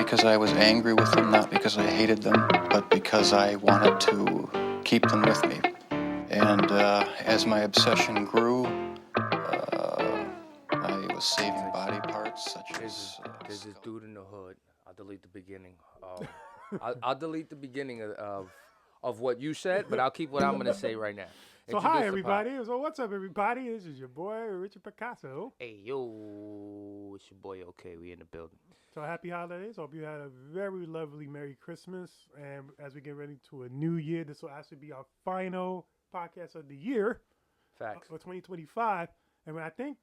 because I was angry with them, not because I hated them, but because I wanted to keep them with me. And as my obsession grew, I was saving body parts such as... There's this dude in the hood. I'll delete the beginning. I'll delete the beginning of what you said, but I'll keep what I'm gonna say right now. So hi everybody. So what's up everybody? This is your boy Richard Picasso. Hey yo, it's your boy. Okay, we in the building. So happy holidays. Hope you had a very lovely Merry Christmas. And as we get ready to a new year, this will actually be our final podcast of the year. Facts. For 2025. And I think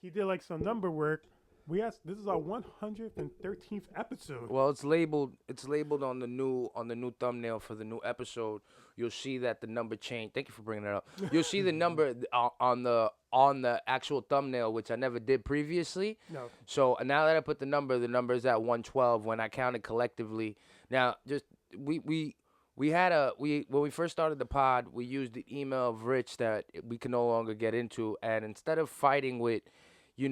he did like some number work. This is our 113th episode. Well, it's labeled on the new thumbnail for the new episode. You'll see that the number changed. Thank you for bringing that up. You'll see the number on the actual thumbnail, which I never did previously. No. So now that I put the number is at 112 when I counted collectively. Now, just when we first started the pod, we used the email of Rich that we can no longer get into, and instead of fighting with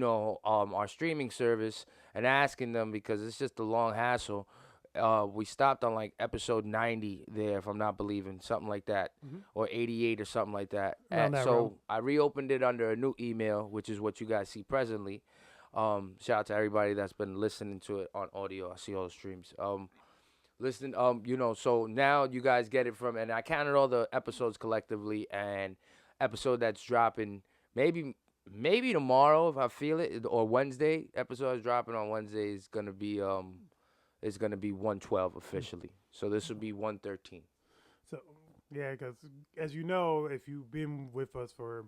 our streaming service and asking them because it's just a long hassle. We stopped on like episode 90 there, if I'm not believing, something like that, or 88 or something like that. And so I reopened it under a new email, which is what you guys see presently. Shout out to everybody that's been listening to it on audio. I see all the streams. So now you guys get it from, and I counted all the episodes collectively, and episode that's dropping maybe tomorrow if I feel it, or Wednesday. Episode is dropping on Wednesday is gonna be 112 officially. So this will be 113. So yeah, because as you know, if you've been with us for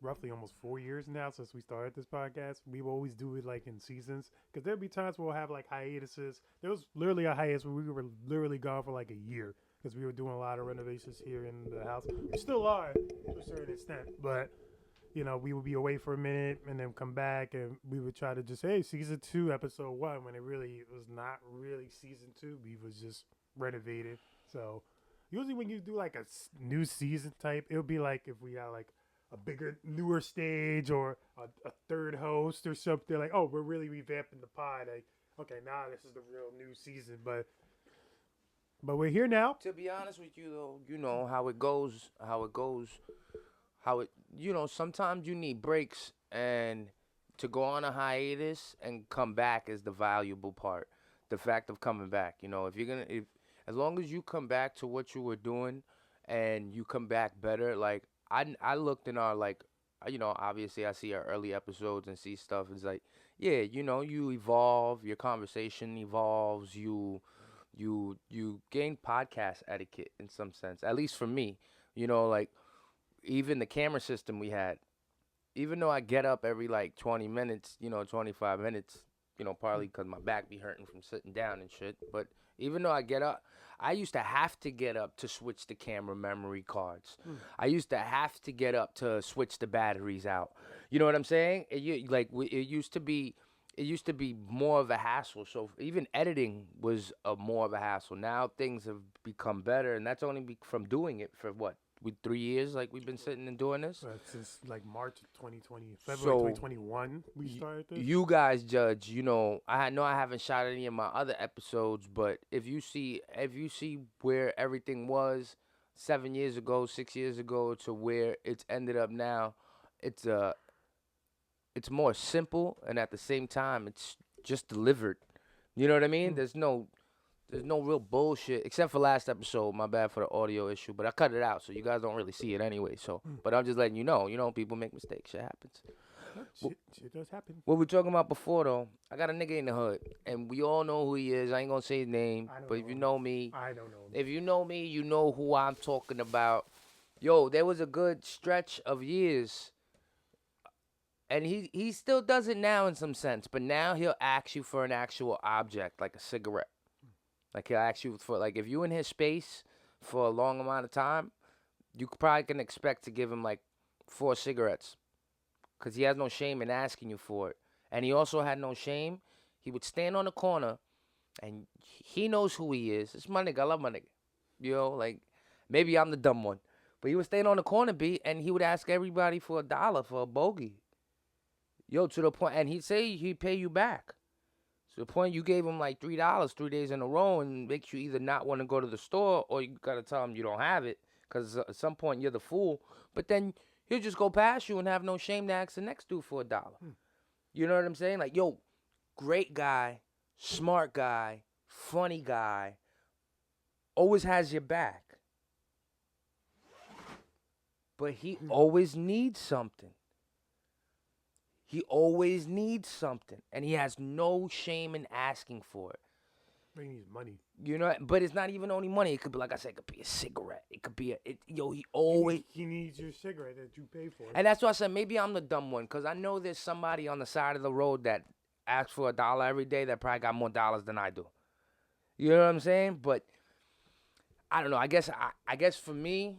roughly almost 4 years now since we started this podcast, we always do it like in seasons. Because there'll be times where we'll have like hiatuses. There was literally a hiatus where we were literally gone for like a year because we were doing a lot of renovations here in the house. We still are to a certain extent, but. We would be away for a minute and then come back, and we would try to just, hey, season 2, episode 1, when it really was not really season 2. We was just renovated. So usually when you do like a new season type, it'll be like if we had like a bigger, newer stage or a third host or something. Like, oh, we're really revamping the pod. Like, okay, now this is the real new season. But we're here now. To be honest with you, though, you know how it goes. Sometimes you need breaks, and to go on a hiatus and come back is the valuable part. The fact of coming back, as long as you come back to what you were doing and you come back better, like I looked in our, obviously I see our early episodes and see stuff. It's like, yeah, you evolve, your conversation evolves, you gain podcast etiquette in some sense, at least for me, even the camera system we had, even though I get up every 20 minutes, 25 minutes, partly because my back be hurting from sitting down and shit. But even though I get up, I used to have to get up to switch the camera memory cards. I used to have to get up to switch the batteries out. You know what I'm saying? It used to be more of a hassle. So even editing was more of a hassle. Now things have become better, and that's only from doing it for what? 3 years, we've been sitting and doing this? Since March of 2020, February 2021, we started this. You guys judge, I know I haven't shot any of my other episodes, but if you see where everything was 7 years ago, 6 years ago to where it's ended up now, it's more simple, and at the same time, it's just delivered. You know what I mean? There's no real bullshit, except for last episode. My bad for the audio issue, but I cut it out, so you guys don't really see it anyway. So, but I'm just letting you know. People make mistakes. Shit happens. Shit does happen. What we talking about before, though, I got a nigga in the hood, and we all know who he is. I ain't gonna say his name, but if you know me, I don't know him. If you know me, you know who I'm talking about. Yo, there was a good stretch of years, and he still does it now in some sense, but now he'll ask you for an actual object, like a cigarette. Like, he'll ask you for, if you in his space for a long amount of time, you probably can expect to give him, 4 cigarettes. Because he has no shame in asking you for it. And he also had no shame. He would stand on the corner, and he knows who he is. It's my nigga. I love my nigga. Maybe I'm the dumb one. But he would stand on the corner, and he would ask everybody for $1 for a bogey. To the point, and he'd say he'd pay you back. So the point you gave him like $3 3 days in a row and makes you either not want to go to the store or you gotta tell him you don't have it because at some point you're the fool. But then he'll just go past you and have no shame to ask the next dude for $1. You know what I'm saying? Like, yo, great guy, smart guy, funny guy, always has your back. But he always needs something. He always needs something. And he has no shame in asking for it. He needs money. You know, but it's not even only money. It could be, like I said, it could be a cigarette. It could be he always. He needs your cigarette that you pay for. And that's why I said maybe I'm the dumb one. Because I know there's somebody on the side of the road that asks for $1 every day that probably got more dollars than I do. You know what I'm saying? But I don't know. I guess for me,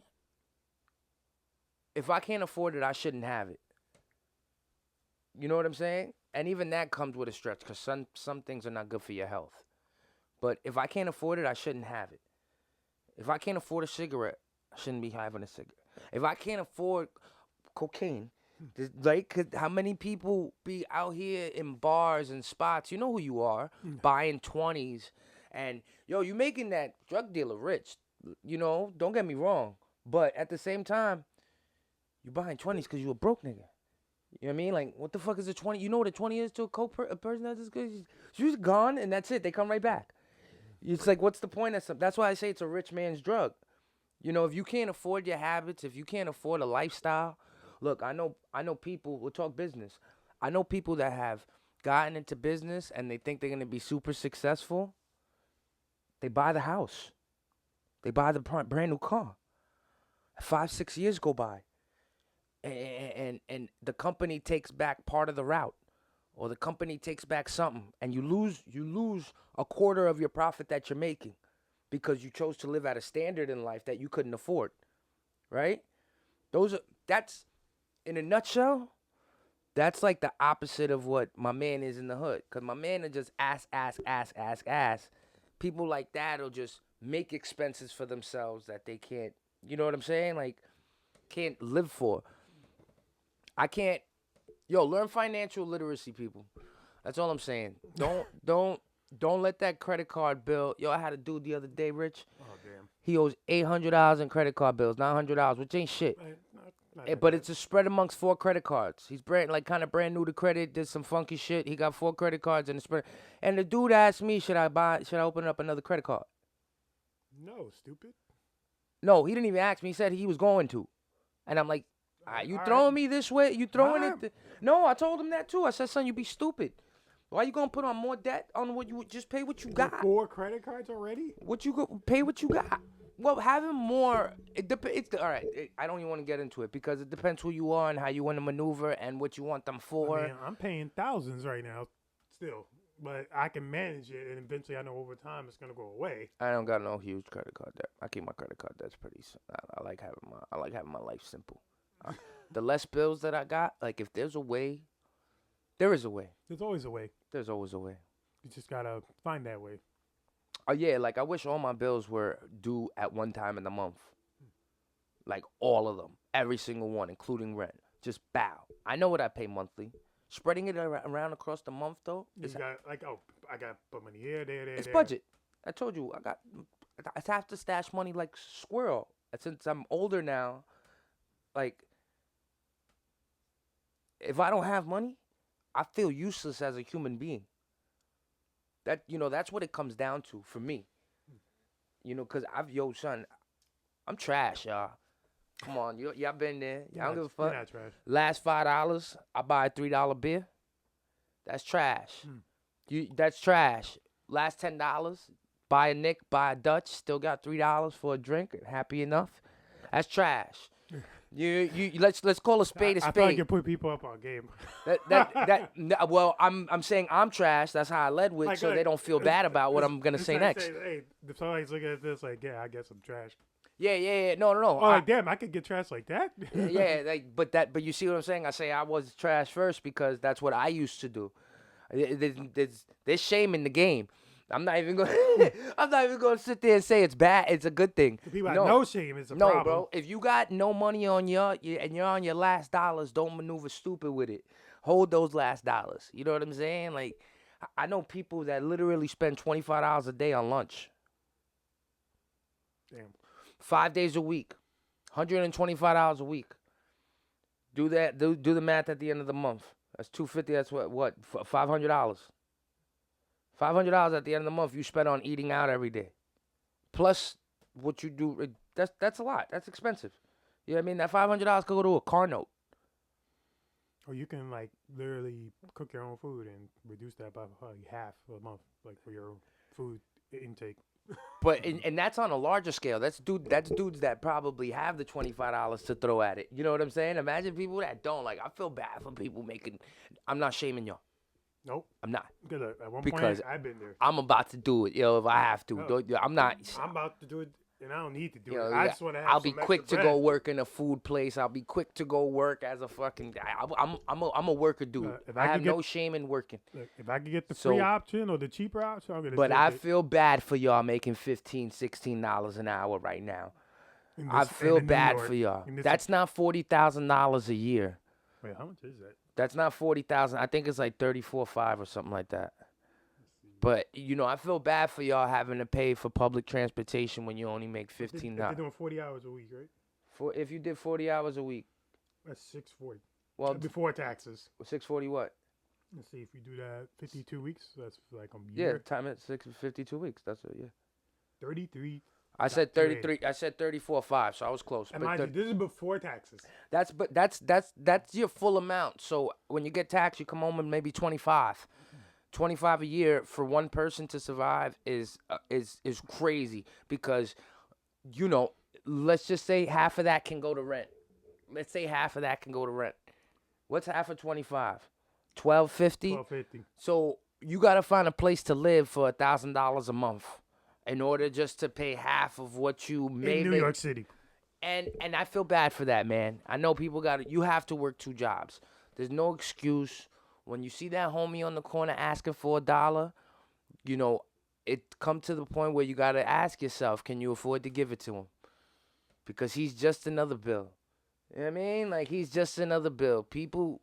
if I can't afford it, I shouldn't have it. You know what I'm saying? And even that comes with a stretch because some things are not good for your health. But if I can't afford it, I shouldn't have it. If I can't afford a cigarette, I shouldn't be having a cigarette. If I can't afford cocaine, like how many people be out here in bars and spots, you know who you are, buying 20s. And, yo, you making that drug dealer rich. You know, don't get me wrong. But at the same time, you buying 20s because you a broke nigga. You know what I mean? Like, what the fuck is a 20? You know what a 20 is to a person that's good? She's gone, and that's it. They come right back. It's like, what's the point of something? That's why I say it's a rich man's drug. You know, if you can't afford your habits, if you can't afford a lifestyle, look, I know people, we'll talk business. I know people that have gotten into business, and they think they're going to be super successful. They buy the house. They buy the brand new car. 5-6 years go by. And the company takes back part of the route, or the company takes back something, and you lose a quarter of your profit that you're making because you chose to live at a standard in life that you couldn't afford, right? That's in a nutshell. That's like the opposite of what my man is in the hood, because my man will just ask. People like that will just make expenses for themselves that they can't. You know what I'm saying? Like, can't live for. I can't, learn financial literacy, people. That's all I'm saying. Don't let that credit card bill. I had a dude the other day, Rich. Oh, damn. He owes $800 in credit card bills, $900, which ain't shit. But it's a spread amongst 4 credit cards. He's kind of brand new to credit, did some funky shit. He got 4 credit cards in the spread. And the dude asked me, should I open up another credit card? No, stupid. No, he didn't even ask me. He said he was going to. And I'm like, you throwing me this way? You throwing it? No, I told him that too. I said, son, you be stupid. Why you gonna put on more debt on what you just pay what you got? 4 credit cards already? Pay what you got. Well, having more, it's all right. I don't even want to get into it because it depends who you are and how you want to maneuver and what you want them for. I mean, I'm paying thousands right now, still, but I can manage it, and eventually, I know over time it's gonna go away. I don't got no huge credit card debt. I keep my credit card debts pretty. I like having my life simple. The less bills that I got, like if there's a way, there is a way. There's always a way. There's always a way. You just gotta find that way. Oh yeah, like I wish all my bills were due at one time in the month. Like all of them, every single one, including rent. Just bow. I know what I pay monthly. Spreading it around across the month though, I got put money here, there. It's budget. I told you I have to stash money like squirrel. And since I'm older now, like if I don't have money, I feel useless as a human being. That's what it comes down to for me. Cause son, I'm trash, y'all. Come on, y'all been there. Y'all don't give a fuck. You're not trash. Last $5, I buy a $3 beer. That's trash. That's trash. Last $10, buy a Nick, buy a Dutch. Still got $3 for a drink. Happy enough. That's trash. Let's call a spade a spade. I thought you could put people up on game. Well, I'm saying I'm trash. That's how I led with, so they don't feel bad about what I'm gonna say next. Hey, if somebody's looking at this, like, yeah, I guess I'm trash. Yeah. No. Oh, damn, I could get trash like that. Yeah, but you see what I'm saying? I say I was trash first because that's what I used to do. There's shame in the game. I'm not even gonna sit there and say it's bad. It's a good thing. The people have no shame is a problem. No, bro. If you got no money on and you're on your last dollars, don't maneuver stupid with it. Hold those last dollars. You know what I'm saying? Like, I know people that literally spend $25 a day on lunch. Damn. 5 days a week, $125 a week. Do that. Do the math at the end of the month. That's $250. That's what $500. $500 at the end of the month you spend on eating out every day, plus what you do. That's a lot. That's expensive. You know what I mean? That $500 could go to a car note. Or you can like literally cook your own food and reduce that by probably half a month, like for your food intake. But and that's on a larger scale. That's dudes that probably have the $25 to throw at it. You know what I'm saying? Imagine people that don't. Like, I feel bad for people making. I'm not shaming y'all. Nope. I'm not. Because at one Because point I've been there. I'm about to do it, if I have to. No. I'm not. I'm about to do it, and I don't need to do You know, it. I just want to have. I'll be some quick extra to bread. go work in a food place. I'll be quick to go work as a fucking. I'm a worker dude. If I I have could no get- shame in working. Look, if I could get the So- free option or the cheaper option, I'm gonna. But take I it. feel bad for y'all making $15, $16 an hour right now. In I this- feel in New bad York, for y'all. in this- That's not $40,000 a year. Wait, how much is that? That's not 40,000. I think it's like 34.5 or something like that. But I feel bad for y'all having to pay for public transportation when you only make They're $15. doing 40 hours a week, right? For if you did 40 hours a week, That's 640. well, Before taxes. 640 what? Let's see if you do that 52 weeks. That's like a Yeah, year. time it 52 weeks. That's it. Yeah. 33. I said Not too 33. I said 34.5, so I was close. And But mind you, this is before taxes. that's your full amount. So when you get taxed, you come home with maybe 25. 25 a year for one person to survive is crazy because let's just say half of that can go to rent. Let's say half of that can go to rent. What's half of 25? $1,250. $1,250. So you got to find a place to live for $1,000 a month in order just to pay half of what you may In New make. York City. And I feel bad for that, man. I know people you have to work 2 jobs. There's no excuse. When you see that homie on the corner asking for $1, it come to the point where you got to ask yourself, can you afford to give it to him? Because he's just another bill. You know what I mean? Like, he's just another bill. People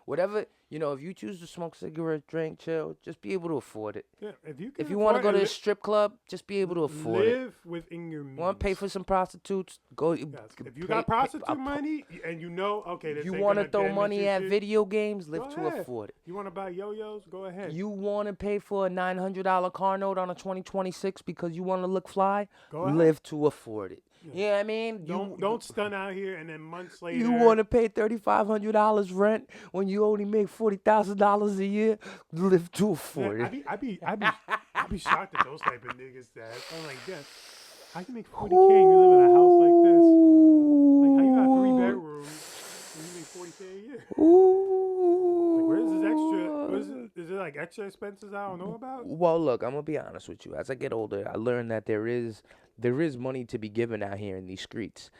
whatever, if you choose to smoke cigarette, drink, chill, just be able to afford it. Yeah, if you can If you want to afford go to it, a strip club, just be able to afford it. live within your means. Want to pay for some prostitutes? Go. Yes. If you got prostitute money and okay, this You ain't want to gonna throw damage money your at shit, video games? Live go to ahead. afford it. You want to buy yo-yos? Go ahead. You want to pay for a $900 car note on a 2026 because you want to look fly? Go ahead. Live to afford it. You know what I mean? Don't stun out here and then months later. You want to pay $3,500 rent when you only make $40,000 a year? Live to afford Yeah, it. I'd be shocked at those type of niggas that I'm like, yeah, how you make 40K and you live in a house like this? Like, how you got 3 bedrooms and you make 40K a year? Like, where's this extra? Is it like extra expenses I don't know about? Well, look, I'm gonna be honest with you. As I get older, I learned that there is money to be given out here in these streets.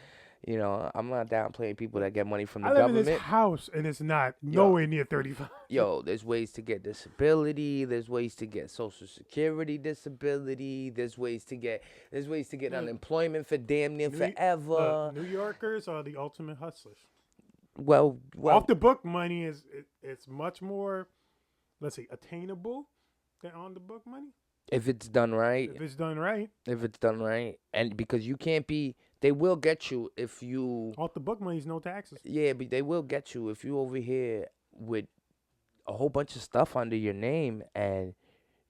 I'm not downplaying people that get money from the I live in government. this house and it's not nowhere near 35. Yo, there's ways to get disability. There's ways to get Social Security disability. There's ways to get unemployment for damn near forever. New Yorkers are the ultimate hustlers. Well, Off the book money it's much more, let's say, attainable than on the book money. if it's done right. If it's done right. If it's done right, and because you can't be, they will get you if you. Off the book money is no taxes. Yeah, but they will get you if you over here with a whole bunch of stuff under your name and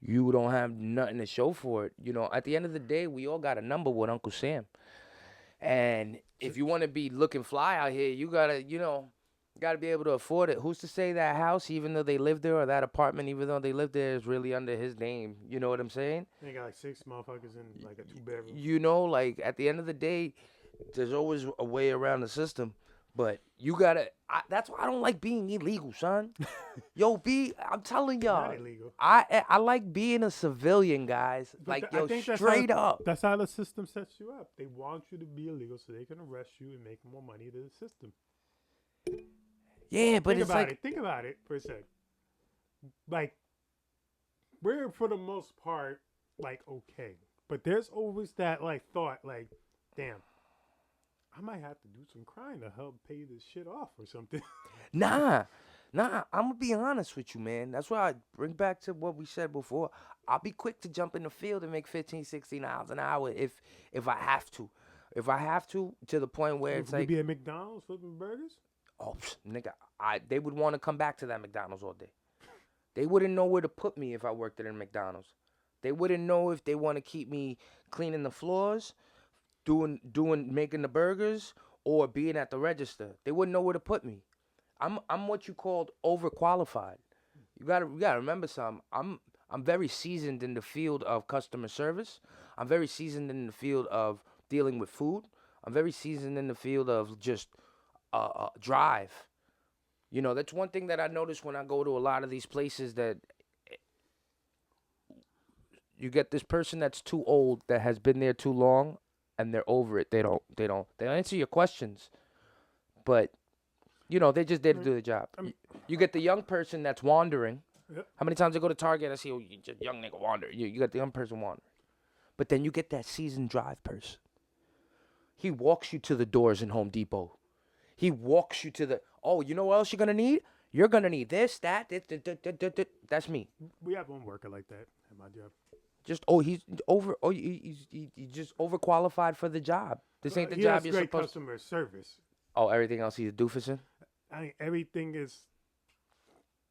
you don't have nothing to show for it. At the end of the day, we all got a number with Uncle Sam. And if you want to be looking fly out here, you gotta be able to afford it. Who's to say that house, even though they live there, or that apartment, even though they live there, is really under his name? You know what I'm saying? They got like 6 motherfuckers in like a 2-bedroom. Like at the end of the day, there's always a way around the system. But you gotta. That's why I don't like being illegal, son. I'm telling y'all. Not illegal. I like being a civilian, guys. But Like I think that's straight how, up. That's how the system sets you up. They want you to be illegal so they can arrest you and make more money to the system. Yeah, but Think about it for a sec. Like, we're for the most part like okay, but there's always that like thought like, damn, I might have to do some crime to help pay this shit off or something. Nah, Nah, I'm gonna be honest with you, man. That's why I bring back to what we said before. I'll be quick to jump in the field and make 15, 16 miles an hour if I have to. If I have to the point where it's You like, be at McDonald's flipping burgers? oh, nigga, they would want to come back to that McDonald's all day. They wouldn't know where to put me if I worked at a McDonald's. They wouldn't know if they want to keep me cleaning the floors, making the burgers, or being at the register. They wouldn't know where to put me. I'm what you called overqualified. You gotta remember something. I'm very seasoned in the field of customer service. I'm very seasoned in the field of dealing with food. I'm very seasoned in the field of just drive. You know, that's one thing that I notice when I go to a lot of these places, that you get this person that's too old, that has been there too long, and they're over it. They don't answer your questions, but you know, they just there to do the job. You get the young person that's wandering. Yep. How many times I go to Target and I see, oh, you just young nigga wander. You got the young person wandering. But then you get that seasoned drive person. He walks you to the doors in Home Depot. He walks you to the, oh, you know what else you're going to need? You're going to need this, that. That's me. We have one worker like that at my job. He's just overqualified for the job. This ain't the He job has you're great supposed customer service. Oh, everything else he's a doofus in? I mean, everything is.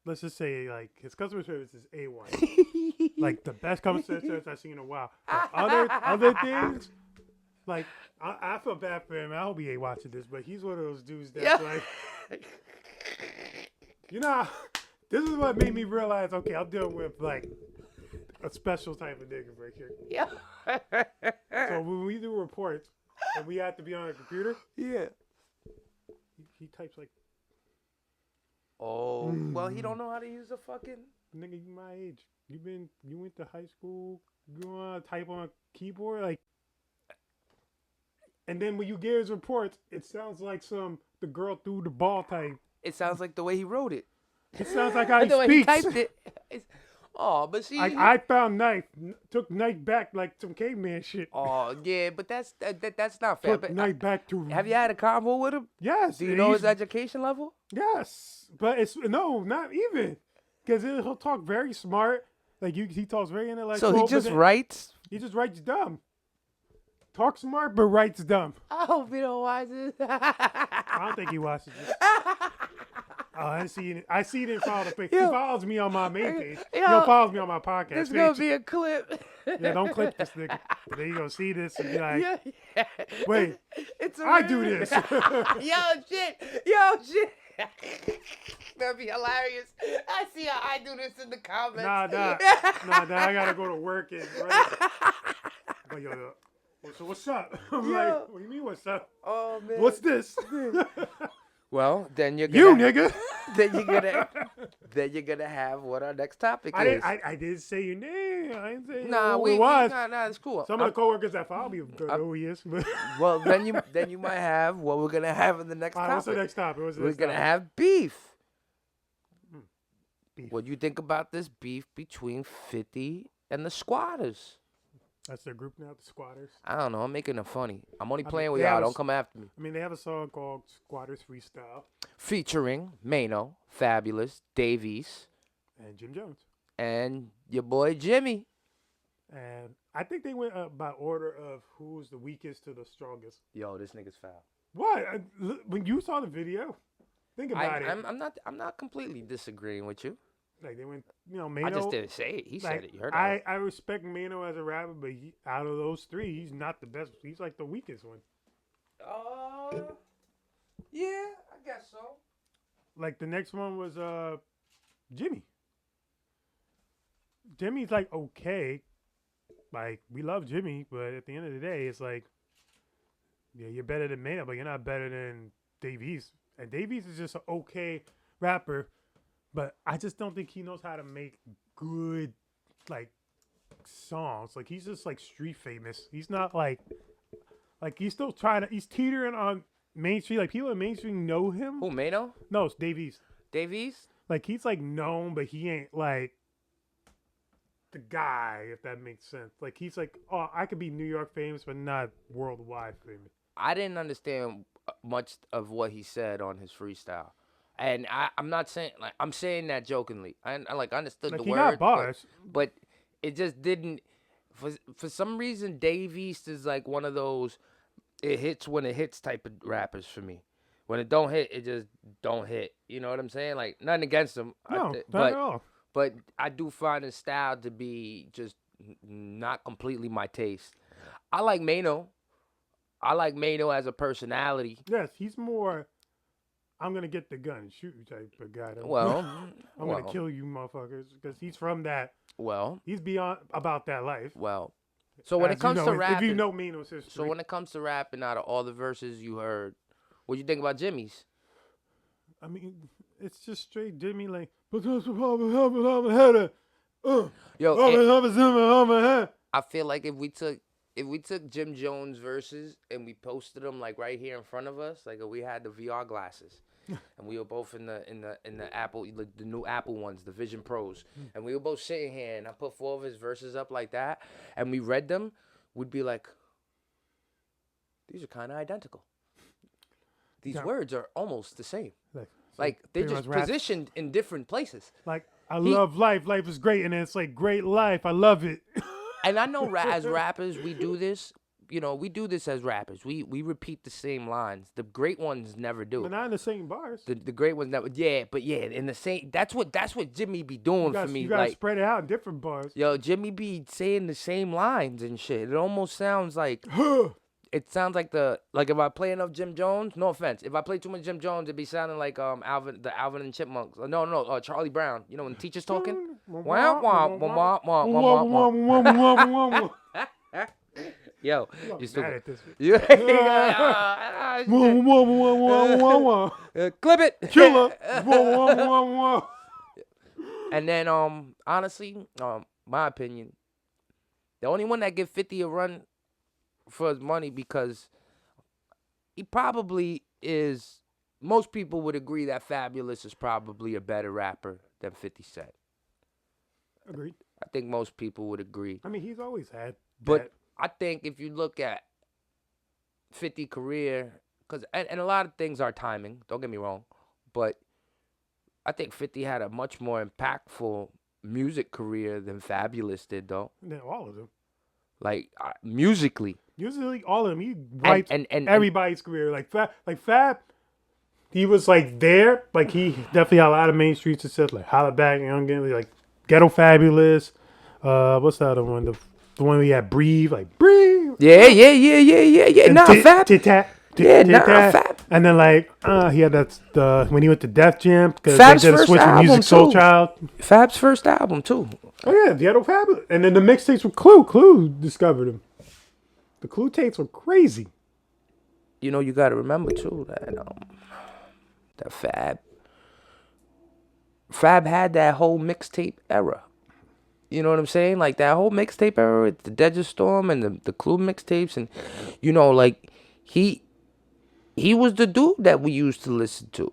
Let's just say, like, his customer service is A1. Like, the best customer service I've seen in a while. But other things, like, I feel bad for him. I hope he ain't watching this, but he's one of those dudes that's like, you know, this is what made me realize, okay, I'm dealing with, like, a special type of nigga right here. Yeah. So when we do reports and we have to be on a computer, Yeah. he types like, Oh, well, he don't know how to use a fucking... nigga, you my age. You went to high school. You want to type on a keyboard, like. And then when you get his reports, it sounds like the girl threw the ball type. It sounds like the way he wrote it. It sounds like how he the way speaks. he typed it. Oh, but see... Like, I found knife, took knife back like some caveman shit. Oh, yeah, but that's not fair. Took But knife back to. have you had a convo with him? Yes. Do you know his education level? Yes, but it's no, not even, because he'll talk very smart. Like he talks very intellectual. So he just writes? He just writes dumb. Talk smart, but writes dumb. I hope he don't watch this. I don't think he watches this. Oh, I see it in follow the page. He follows me on my main page. He follows me on my podcast There's page. gonna be a clip. Yeah, don't clip this nigga. Then you gonna see this and be like, Yeah. wait, It's I do this. Yo, shit. That'd be hilarious. I see how I do this in the comments. Nah, I gotta go to work and. But yo. So what's up? I'm like, what do you mean what's up? Oh man. What's this? Well, then you're You gonna, nigga. then you're gonna have what our next topic I is. didn't say your name. I didn't say Nah, who it was. Nah, it's cool. Some of the coworkers that follow me don't know who he is. But Well, then you might have what we're gonna have in the next all right, topic. what's the next topic? We're gonna have beef. Beef. What do you think about this beef between 50 and the Squatters? That's their group now, the Squatters. I don't know. I'm making it funny. I'm only playing mean, with they y'all. have a Don't come after me. I mean, they have a song called Squatters Freestyle Featuring Mano, Fabulous, Davies, and Jim Jones. and your boy Jimmy. And I think they went by order of who's the weakest to the strongest. Yo, this nigga's foul. What? When you saw the video, think about it. I'm not completely disagreeing with you. Like they went, Mano. I just didn't say it. He like, said it. You heard I respect Mano as a rapper, but out of those three, he's not the best. He's like the weakest one. Yeah, I guess so. Like the next one was Jimmy. Jimmy's like okay. Like we love Jimmy, but at the end of the day, it's like, yeah, you're better than Mano, but you're not better than Davies. And Davies is just an okay rapper. But I just don't think he knows how to make good, like, songs. Like, he's just, like, street famous. He's not, like he's still he's teetering on Main Street. Like, people in Main Street know him. Who, Mano? No, it's Davies. Davies? Like, he's, like, known, but he ain't, like, the guy, if that makes sense. Like, he's, like, oh, I could be New York famous, but not worldwide famous. I didn't understand much of what he said on his freestyle. And I'm not saying like I'm saying that jokingly. I like understood Like the he word, got bars. but it just didn't. For some reason, Dave East is like one of those. It hits when it hits type of rappers for me. When it don't hit, it just don't hit. You know what I'm saying? Like nothing against him, No, not at all. but I do find his style to be just not completely my taste. I like Mano. I like Mano as a personality. Yes, he's more. I'm gonna get the gun and shoot you type of guy. Well, I'm gonna kill you, motherfuckers, because he's from that. Well, He's beyond about that life. well. So when As it comes you know, to rapping, if you know Mino's history, so when it comes to rapping, out of all the verses you heard, what you think about Jimmy's? I mean, it's just straight Jimmy like. Uh, Yo, I feel like if we took Jim Jones verses and we posted them like right here in front of us, like if we had the VR glasses, and we were both in the Apple, like the new Apple ones, the Vision Pros, and we were both sitting here, and I put 4 of his verses up like that, and we read them, we'd be like, these are kind of identical. These words are almost the same. Like they're just positioned in different places. Like I love life. Life is great, and it's like great life. I love it. And I know as rappers, we do this. You know, we do this as rappers. We repeat the same lines. The great ones never do. But not in the same bars. The great ones never. Yeah, but yeah, in the same. That's what Jimmy be doing for me. You gotta like spread it out in different bars. Yo, Jimmy be saying the same lines and shit. It almost sounds like. It sounds like if I play enough Jim Jones. No offense, if I play too much Jim Jones, it'd be sounding like Alvin and Chipmunks. No, Charlie Brown. You know when the teacher's talking. Yo, you still mad at this. Clip it. Killer. And then honestly, my opinion, the only one that give 50 a run for his money because he probably is. Most people would agree that Fabulous is probably a better rapper than 50 Cent. Agreed. I think most people would agree. I mean, he's always had. But that. I think if you look at 50 career, and a lot of things are timing. Don't get me wrong, but I think 50 had a much more impactful music career than Fabulous did, though. Yeah, all of them. Like musically. Usually, all of them. He writes and everybody's career. Like Fab, he was like there. Like he definitely had a lot of main street success. Like Holla Back, Youngin, like Ghetto Fabulous. What's the other one? The one we had Breathe. Like Breathe. Yeah. Nah, Fab. Fab. And then he had when he went to Def Jam because they did a switch with Music Soul Child. Fab's first album too. Oh yeah, Ghetto Fabulous. And then the mixtapes with Clue. Clue discovered him. The Clue tapes were crazy. You know, you got to remember too that Fab had that whole mixtape era. You know what I'm saying? Like that whole mixtape era, the Desert Storm and the Clue mixtapes, and you know, like he was the dude that we used to listen to.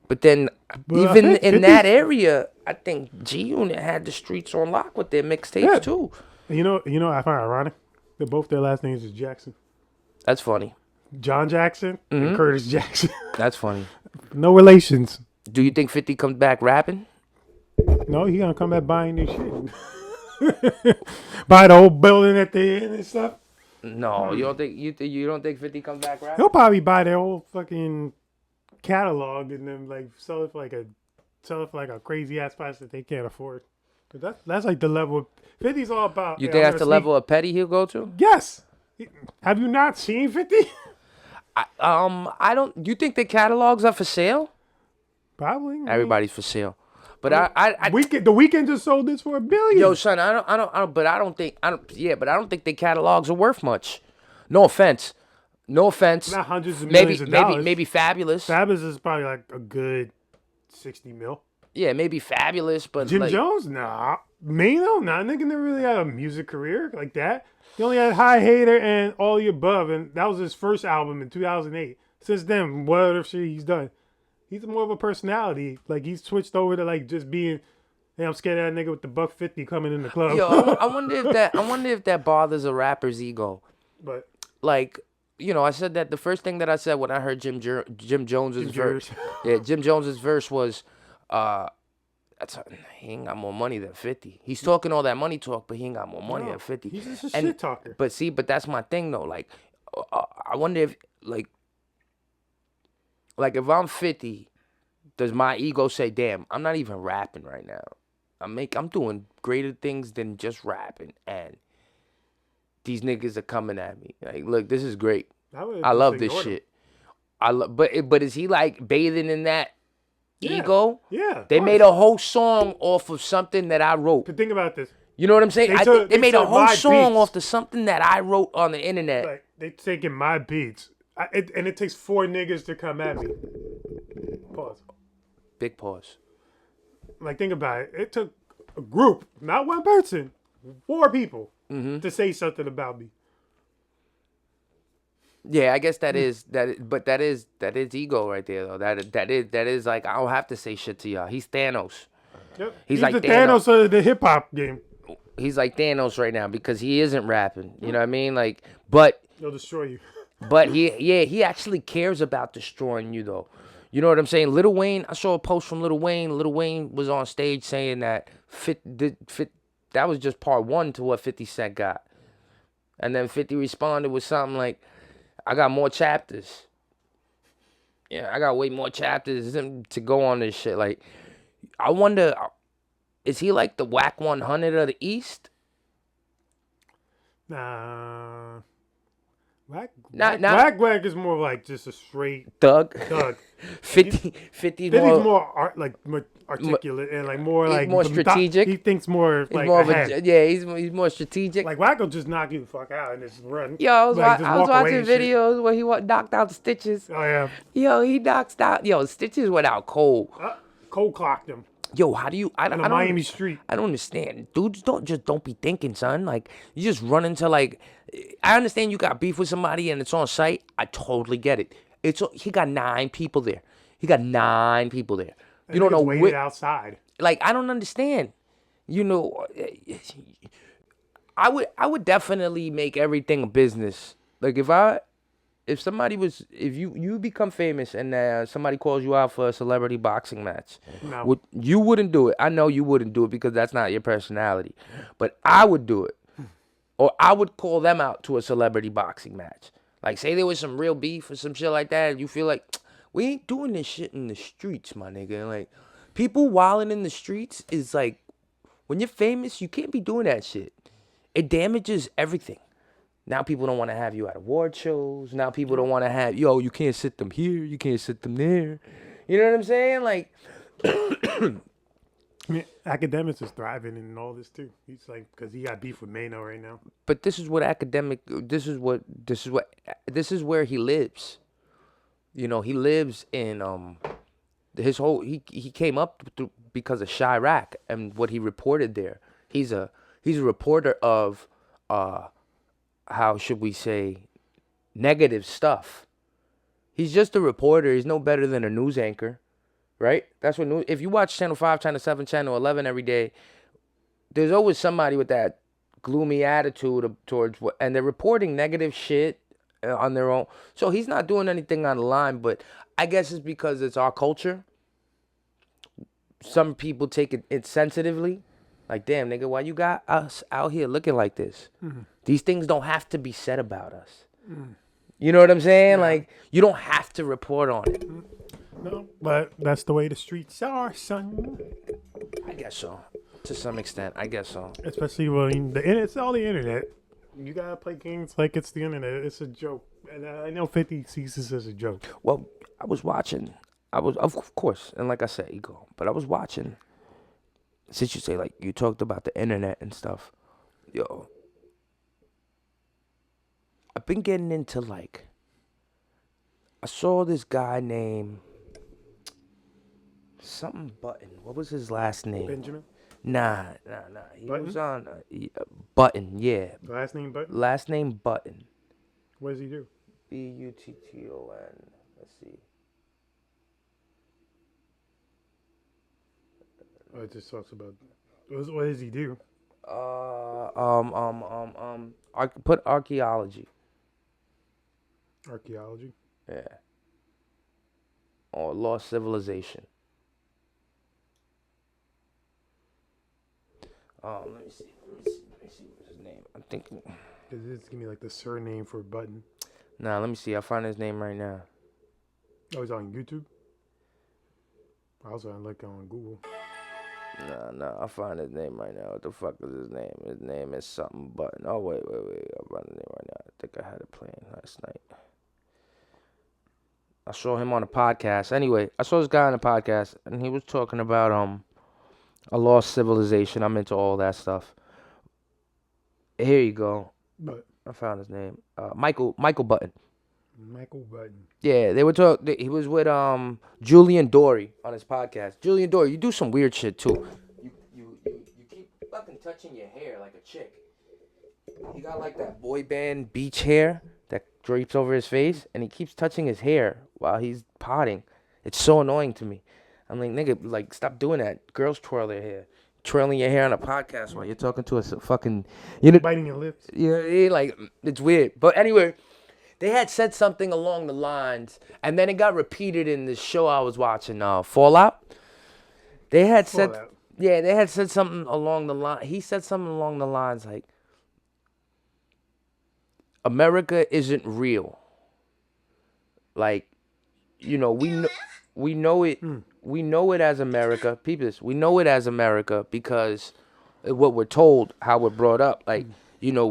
But then even in that area, I think G Unit had the streets on lock with their mixtapes too. You know, I find ironic that both their last names is Jackson. That's funny. John Jackson and Curtis Jackson. That's funny. No relations. Do you think 50 comes back rapping? No, he gonna come back buying new shit. Buy the whole building at the end and stuff. No, you don't think 50 comes back rapping? He'll probably buy their whole fucking catalog and then like sell it for like a crazy ass price that they can't afford. But that's like the level 50's all about. You think that's the level of petty he'll go to? Yes. Have you not seen 50? I don't. You think the catalogs are for sale? Probably. Everybody's for sale. But the Weeknd just sold this for $1 billion. Yo, son, I don't think the catalogs are worth much. No offense. Not hundreds of millions of dollars. Maybe Fabulous. Fabulous is probably like a good 60 mil. Yeah, maybe Fabulous, but Jim Jones, nah. Mano, nah. Nigga never really had a music career like that. He only had High Hater and All the Above, and that was his first album in 2008. Since then, whatever shit he's done. He's more of a personality. Like, he's switched over to, like, just being, hey, I'm scared of that nigga with the $150 coming in the club. Yo, I wonder if that bothers a rapper's ego. But, like, I said that the first thing that I said when I heard Jim Jones's verse. Jers. Jim Jones's verse was, he ain't got more money than 50. He's talking all that money talk, but he ain't got more money No, than 50. He's just a And- shit talker. But that's my thing though. Like, I wonder if like if I'm 50, does my ego say, "Damn, I'm not even rapping right now. I'm doing greater things than just rapping, and these niggas are coming at me. Like, look, this is great. I love this shit. But is he like bathing in that ego? Yeah. They made a whole song off of something that I wrote. But think about this. You know what I'm saying? They made a took whole my song beats. off of something that I wrote on the internet. Like, they taking my beats. And it takes 4 niggas to come at me. Pause. Big pause. Like, think about it. It took a group, not one person, 4 people to say something about me. Yeah, I guess that is ego right there though. That is like, I don't have to say shit to y'all. He's Thanos. Yep. He's like the Thanos of the hip hop game. He's like Thanos right now because he isn't rapping. You know what I mean? Like, but He'll destroy you. But he actually cares about destroying you though. You know what I'm saying? Lil Wayne, I saw a post from Lil Wayne. Lil Wayne was on stage saying that that was just part 1 to what 50 Cent got. And then 50 responded with something like, I got more chapters. Yeah, I got way more chapters to go on this shit. Like, I wonder, is he like the whack 100 of the East? Nah. Not Whack is more like just a straight thug. 50 50 more more more articulate and like more he's like more strategic. He thinks more He's like more ahead. of a, he's more strategic. Like Whack will just knock you the fuck out and just run. Yo, I was walk away watching and shit. videos where he knocked out Stitches. Oh yeah. Yo, he knocks out. Yo, Stitches went out cold. Cold clocked him Yo, how do you? I on don't. a Miami street. I don't understand. Dudes don't be thinking, son. Like, you just run into like. I understand you got beef with somebody and it's on site. I totally get it. He got 9 people there. You don't know waited outside. Like, I don't understand. You know, I would definitely make everything a business. Like, if you become famous and somebody calls you out for a celebrity boxing match, No. you wouldn't do it. I know you wouldn't do it because that's not your personality. But I would do it. Or I would call them out to a celebrity boxing match. Like, say there was some real beef or some shit like that, and you feel like, we ain't doing this shit in the streets, my nigga. Like, people wilding in the streets is like, when you're famous, you can't be doing that shit. It damages everything. Now people don't want to have you at award shows. Now people don't want to have, you can't sit them here, you can't sit them there. You know what I'm saying? Like, I mean, Academics is thriving in all this too. He's like, because he got beef with Mano right now. but this is where he lives. You know, he lives in his whole he came up because of Chirac and what he reported there. He's a reporter of how should we say, negative stuff. He's just a reporter. He's no better than a news anchor, right? That's what news. If you watch Channel 5, Channel 7, Channel 11 every day, there's always somebody with that gloomy attitude towards what, and they're reporting negative shit on their own. So he's not doing anything on the line, but I guess it's because it's our culture. Some people take it sensitively. Like, damn, nigga, why you got us out here looking like this? Mm-hmm. These things don't have to be said about us. Mm. You know what I'm saying? Yeah. Like, you don't have to report on it. No, but that's the way the streets are, son. I guess so. To some extent, I guess so. Especially when it's all the internet. You gotta play games like it's the internet. It's a joke. And I know 50 sees this as a joke. Well, I was watching. Of course, and like I said, ego. But I was watching. Since you say, like, you talked about the internet and stuff, yo, I've been getting into, like, I saw this guy named something Button. What was his last name? Benjamin? Nah. He Button? was on Button, yeah. Last name Button? Last name Button. What does he do? Button. Let's see. Oh, it just talks about what does he do? Put archaeology. Archaeology. Yeah. Or lost civilization. Oh, let me see what's his name. I'm thinking. Just give me like the surname for Button. Nah, let me see. I'll find his name right now. Oh, he's on YouTube. I also look on Google. Nah, I'll find his name right now. What the fuck is his name? His name is something Button. Oh, wait. I'll find his name right now. I think I had it playing last night. I saw him on a podcast. Anyway, I saw this guy on a podcast, and he was talking about a lost civilization. I'm into all that stuff. Here you go. But I found his name. Michael Button. Michael Button. Yeah, they were talking. He was with Julian Dory on his podcast. Julian Dory, you do some weird shit too. You keep fucking touching your hair like a chick. He got like that boy band beach hair that drapes over his face, and he keeps touching his hair while he's potting. It's so annoying to me. I'm like, nigga, like, stop doing that. Girls twirl their hair. Twirling your hair on a podcast while you're talking to us fucking, you know, Biting your lips. yeah, like, it's weird. But anyway, they had said something along the lines, and then it got repeated in the show I was watching, Fallout. They had said, Fallout. yeah, they had said something along the line. He said something along the lines like, America isn't real. Like, you know, we know it. We know it as America. People, we know it as America because what we're told, how we're brought up. Like, you know,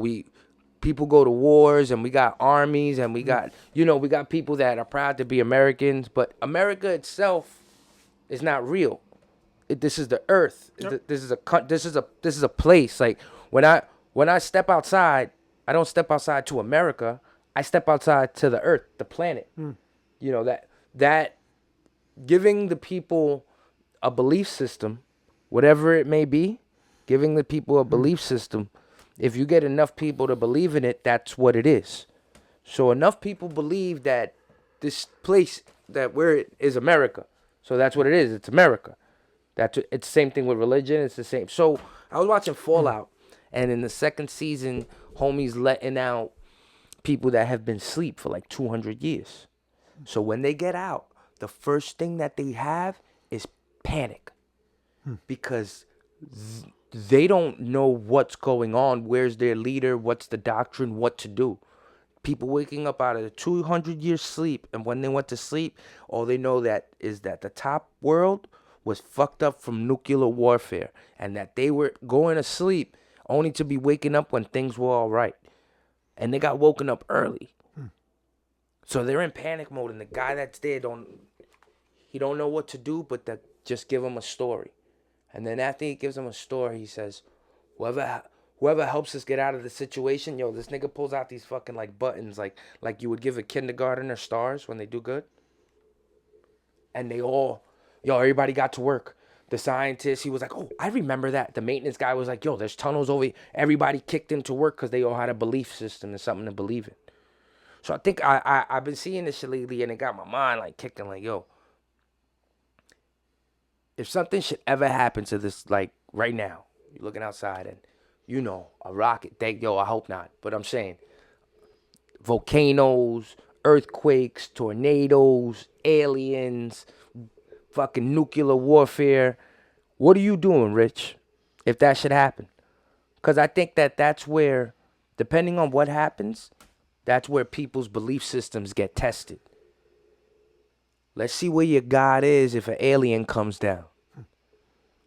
people go to wars and we got armies and we got, you know, we got people that are proud to be Americans. But America itself is not real. This is the earth. Yep. This is a place. Like when I step outside, I don't step outside to America. I step outside to the earth, the planet. You know, that giving the people a belief system, whatever it may be, giving the people a belief system, if you get enough people to believe in it, that's what it is. So enough people believe that this place that we're is America. So that's what it is. It's America. It's the same thing with religion. It's the same. So I was watching Fallout, and in the second season, homie's letting out people that have been asleep for like 200 years. So when they get out, the first thing that they have is panic because they don't know what's going on. Where's their leader? What's the doctrine? What to do? People waking up out of the 200 years sleep, and when they went to sleep, all they know is that the top world was fucked up from nuclear warfare, and that they were going to sleep only to be waking up when things were all right. And they got woken up early. So they're in panic mode, and the guy that's there don't know what to do, but just give him a story. And then after he gives him a story, he says, whoever helps us get out of the situation, yo, this nigga pulls out these fucking like buttons, like you would give a kindergartner stars when they do good. And they all, everybody got to work. The scientist, he was like, oh, I remember that. The maintenance guy was like, yo, there's tunnels over here. Everybody kicked into work because they all had a belief system and something to believe in. So I think I've been seeing this shit lately, and it got my mind like kicking, like, yo, if something should ever happen to this, like right now, you're looking outside and, you know, a rocket, I hope not. But I'm saying volcanoes, earthquakes, tornadoes, aliens, fucking nuclear warfare. What are you doing, Rich, if that should happen? Because I think that's where, depending on what happens, that's where people's belief systems get tested. Let's see where your God is if an alien comes down.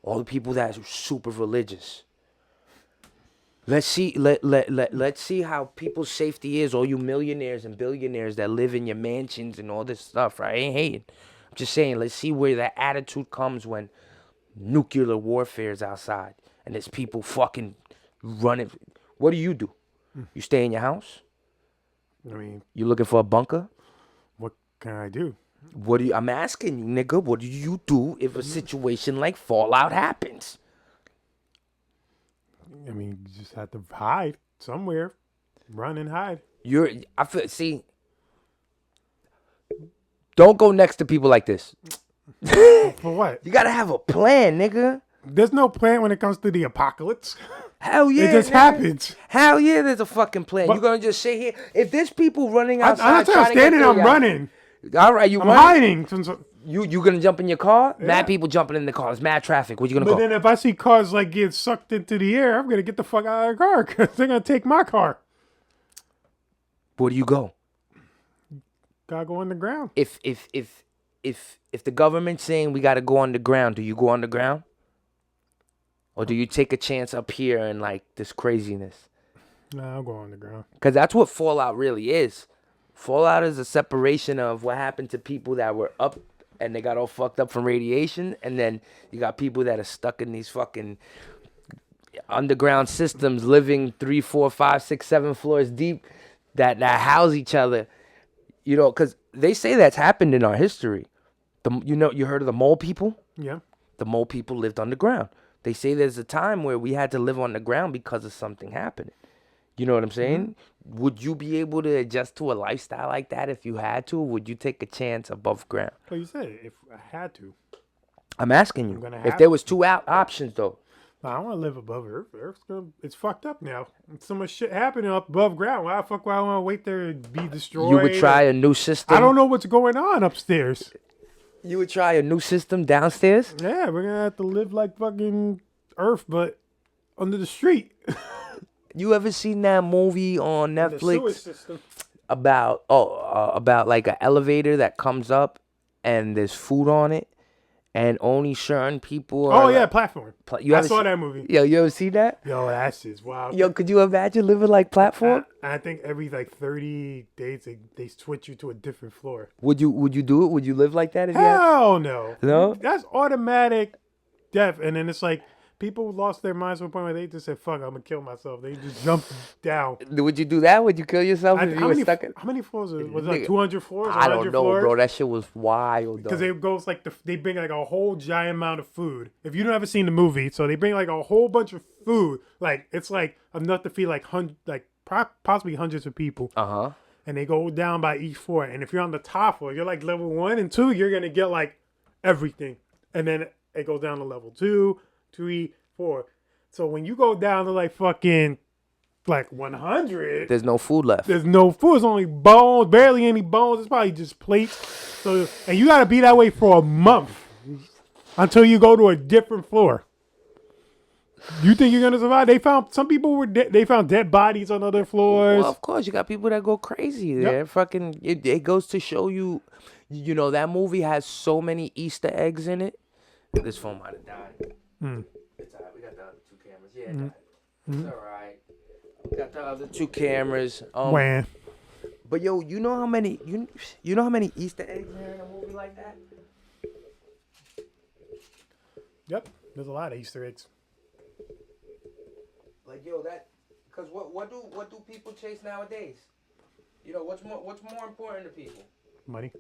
All the people that are super religious. Let's see how people's safety is, all you millionaires and billionaires that live in your mansions and all this stuff, right? I ain't hating. I'm just saying, let's see where that attitude comes when nuclear warfare is outside and there's people fucking running. What do? You stay in your house? I mean, You looking for a bunker? what can I do? I'm asking you, nigga, what do you do if a situation like Fallout happens? I mean, you just have to hide somewhere. Run and hide. Don't go next to people like this. For what? You gotta have a plan, nigga. There's no plan when it comes to the apocalypse. Hell yeah, It just nigga. happens. Hell yeah, there's a fucking plan. But- You're gonna just sit here. If there's people running I'm outside, not saying I'm trying to get standing. through, I'm y'all- running. All right, you I'm running? hiding. You gonna jump in your car? Yeah. Mad people jumping in the car. There's mad traffic. What you gonna But call? then if I see cars like get sucked into the air, I'm gonna get the fuck out of the car because they're gonna take my car. Where do you go? Gotta go underground. If the government's saying we gotta go underground, do you go underground? Or do you take a chance up here and like this craziness? Nah, I'll go underground. Because that's what Fallout really is. Fallout is a separation of what happened to people that were up and they got all fucked up from radiation. And then you got people that are stuck in these fucking underground systems living 3, 4, 5, 6, 7 floors deep that house each other. You know, because they say that's happened in our history. You heard of the mole people? Yeah. The mole people lived underground. They say there's a time where we had to live on the ground because of something happening. You know what I'm saying? Mm-hmm. Would you be able to adjust to a lifestyle like that if you had to? Or would you take a chance above ground? Well, you said if I had to. I'm asking you. gonna If have there was two options, though. Nah, I want to live above Earth. It's fucked up now. So much shit happening up above ground. Why the fuck would I want to wait there and be destroyed? You would try a new system? I don't know what's going on upstairs. You would try a new system downstairs? Yeah, we're going to have to live like fucking Earth, but under the street. You ever seen that movie on The sewage Netflix system. about like an elevator that comes up and there's food on it and only certain people Oh, are yeah, like, Platform. you I ever saw see- that movie. Yo, you ever seen that? Yo, that shit's wild. Yo, could you imagine living like Platform? I think every like 30 days they switch you to a different floor. Would you do it? Would you live like that if you had? Hell no. No? That's automatic death. And then it's like people lost their minds to a point where they just said, fuck, I'm going to kill myself. They just jumped down. Would you do that? Would you kill yourself if you how, were many, stuck in? how many floors? Was it Nigga, like 200 floors? I 100 don't know, floors? bro. That shit was wild, Because though. it goes like they bring like a whole giant amount of food. If you don't ever seen the movie, so they bring like a whole bunch of food. Like it's like enough to feed like possibly hundreds of people. Uh-huh. And they go down by each floor. And if you're on the top floor, you're like level 1 and 2, you're gonna get like everything. And then it goes down to level 2, 3, 4. So when you go down to like fucking like 100, There's no food left. there's no food. It's only bones, barely any bones. It's probably just plates. So and you gotta be that way for a month until you go to a different floor. You think you're gonna survive? They found some people were they found dead bodies on other floors. Well, of course, you got people that go crazy there. Yep. Fucking, it goes to show you, you know, that movie has so many Easter eggs in it. This phone might have died. It's alright. We got the other 2 cameras. Yeah, it died. It's alright. We got the other 2 cameras. When But yo, you know how many you know how many Easter eggs are in a movie like that? yep, there's a lot of Easter eggs. Like yo, that because what do people chase nowadays? You know what's more important to people? Money.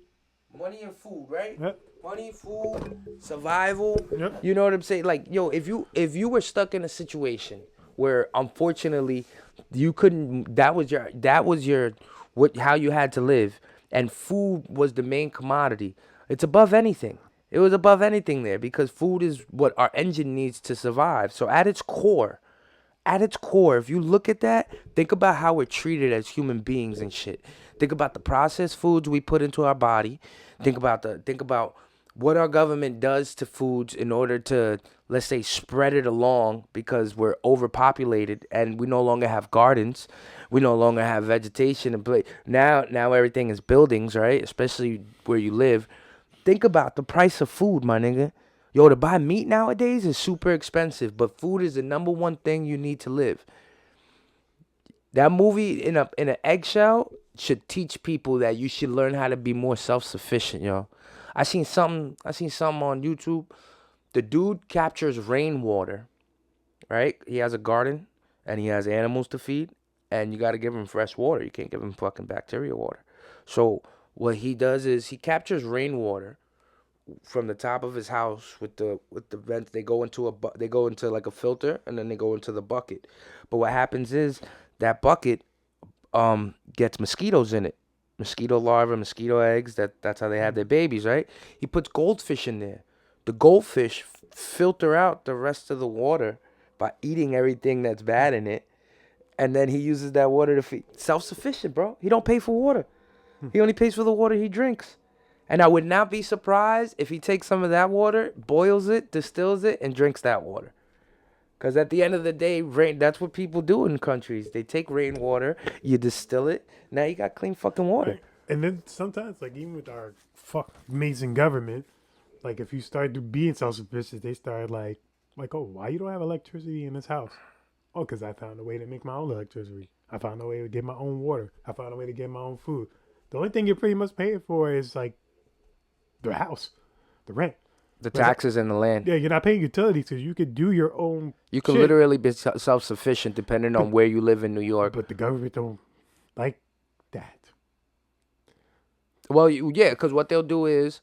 Money and food, right? Yep. Money, food, survival. Yep. You know what I'm saying? Like, yo, if you were stuck in a situation where unfortunately you couldn't, that was your how you had to live, and food was the main commodity. It's above anything. It was above anything there because food is what our engine needs to survive. So at its core, if you look at that, think about how we're treated as human beings and shit. Think about the processed foods we put into our body. Think about what our government does to foods in order to, let's say, spread it along because we're overpopulated and we no longer have gardens. We no longer have vegetation and play. Now everything is buildings, right? Especially where you live. Think about the price of food, my nigga. Yo, to buy meat nowadays is super expensive, but food is the number one thing you need to live. That movie in an eggshell should teach people that you should learn how to be more self-sufficient, yo. I seen something on YouTube. The dude captures rainwater, right? He has a garden and he has animals to feed, and you got to give him fresh water. You can't give him fucking bacteria water. So what he does is he captures rainwater from the top of his house with the vents. They go into like a filter, and then they go into the bucket. But what happens is that bucket gets mosquitoes in it. Mosquito larvae, mosquito eggs. That's how they have their babies, right? He puts goldfish in there. The goldfish filter out the rest of the water by eating everything that's bad in it, and then he uses that water to feed. Self-sufficient, bro. He don't pay for water. He only pays for the water he drinks. And I would not be surprised if he takes some of that water, boils it, distills it, and drinks that water. Because at the end of the day, that's what people do in countries. They take rainwater, you distill it, now you got clean fucking water. Right. And then sometimes, like, even with our amazing government, like, if you start to being self-sufficient, they start like, oh, why you don't have electricity in this house? Oh, because I found a way to make my own electricity. I found a way to get my own water. I found a way to get my own food. The only thing you're pretty much paying for is, like, the house, the rent. The taxes and the land. Yeah, you're not paying utilities because you could do your own You can shit. literally be self-sufficient depending on where you live in New York. But the government don't like that. Well, yeah, because what they'll do is,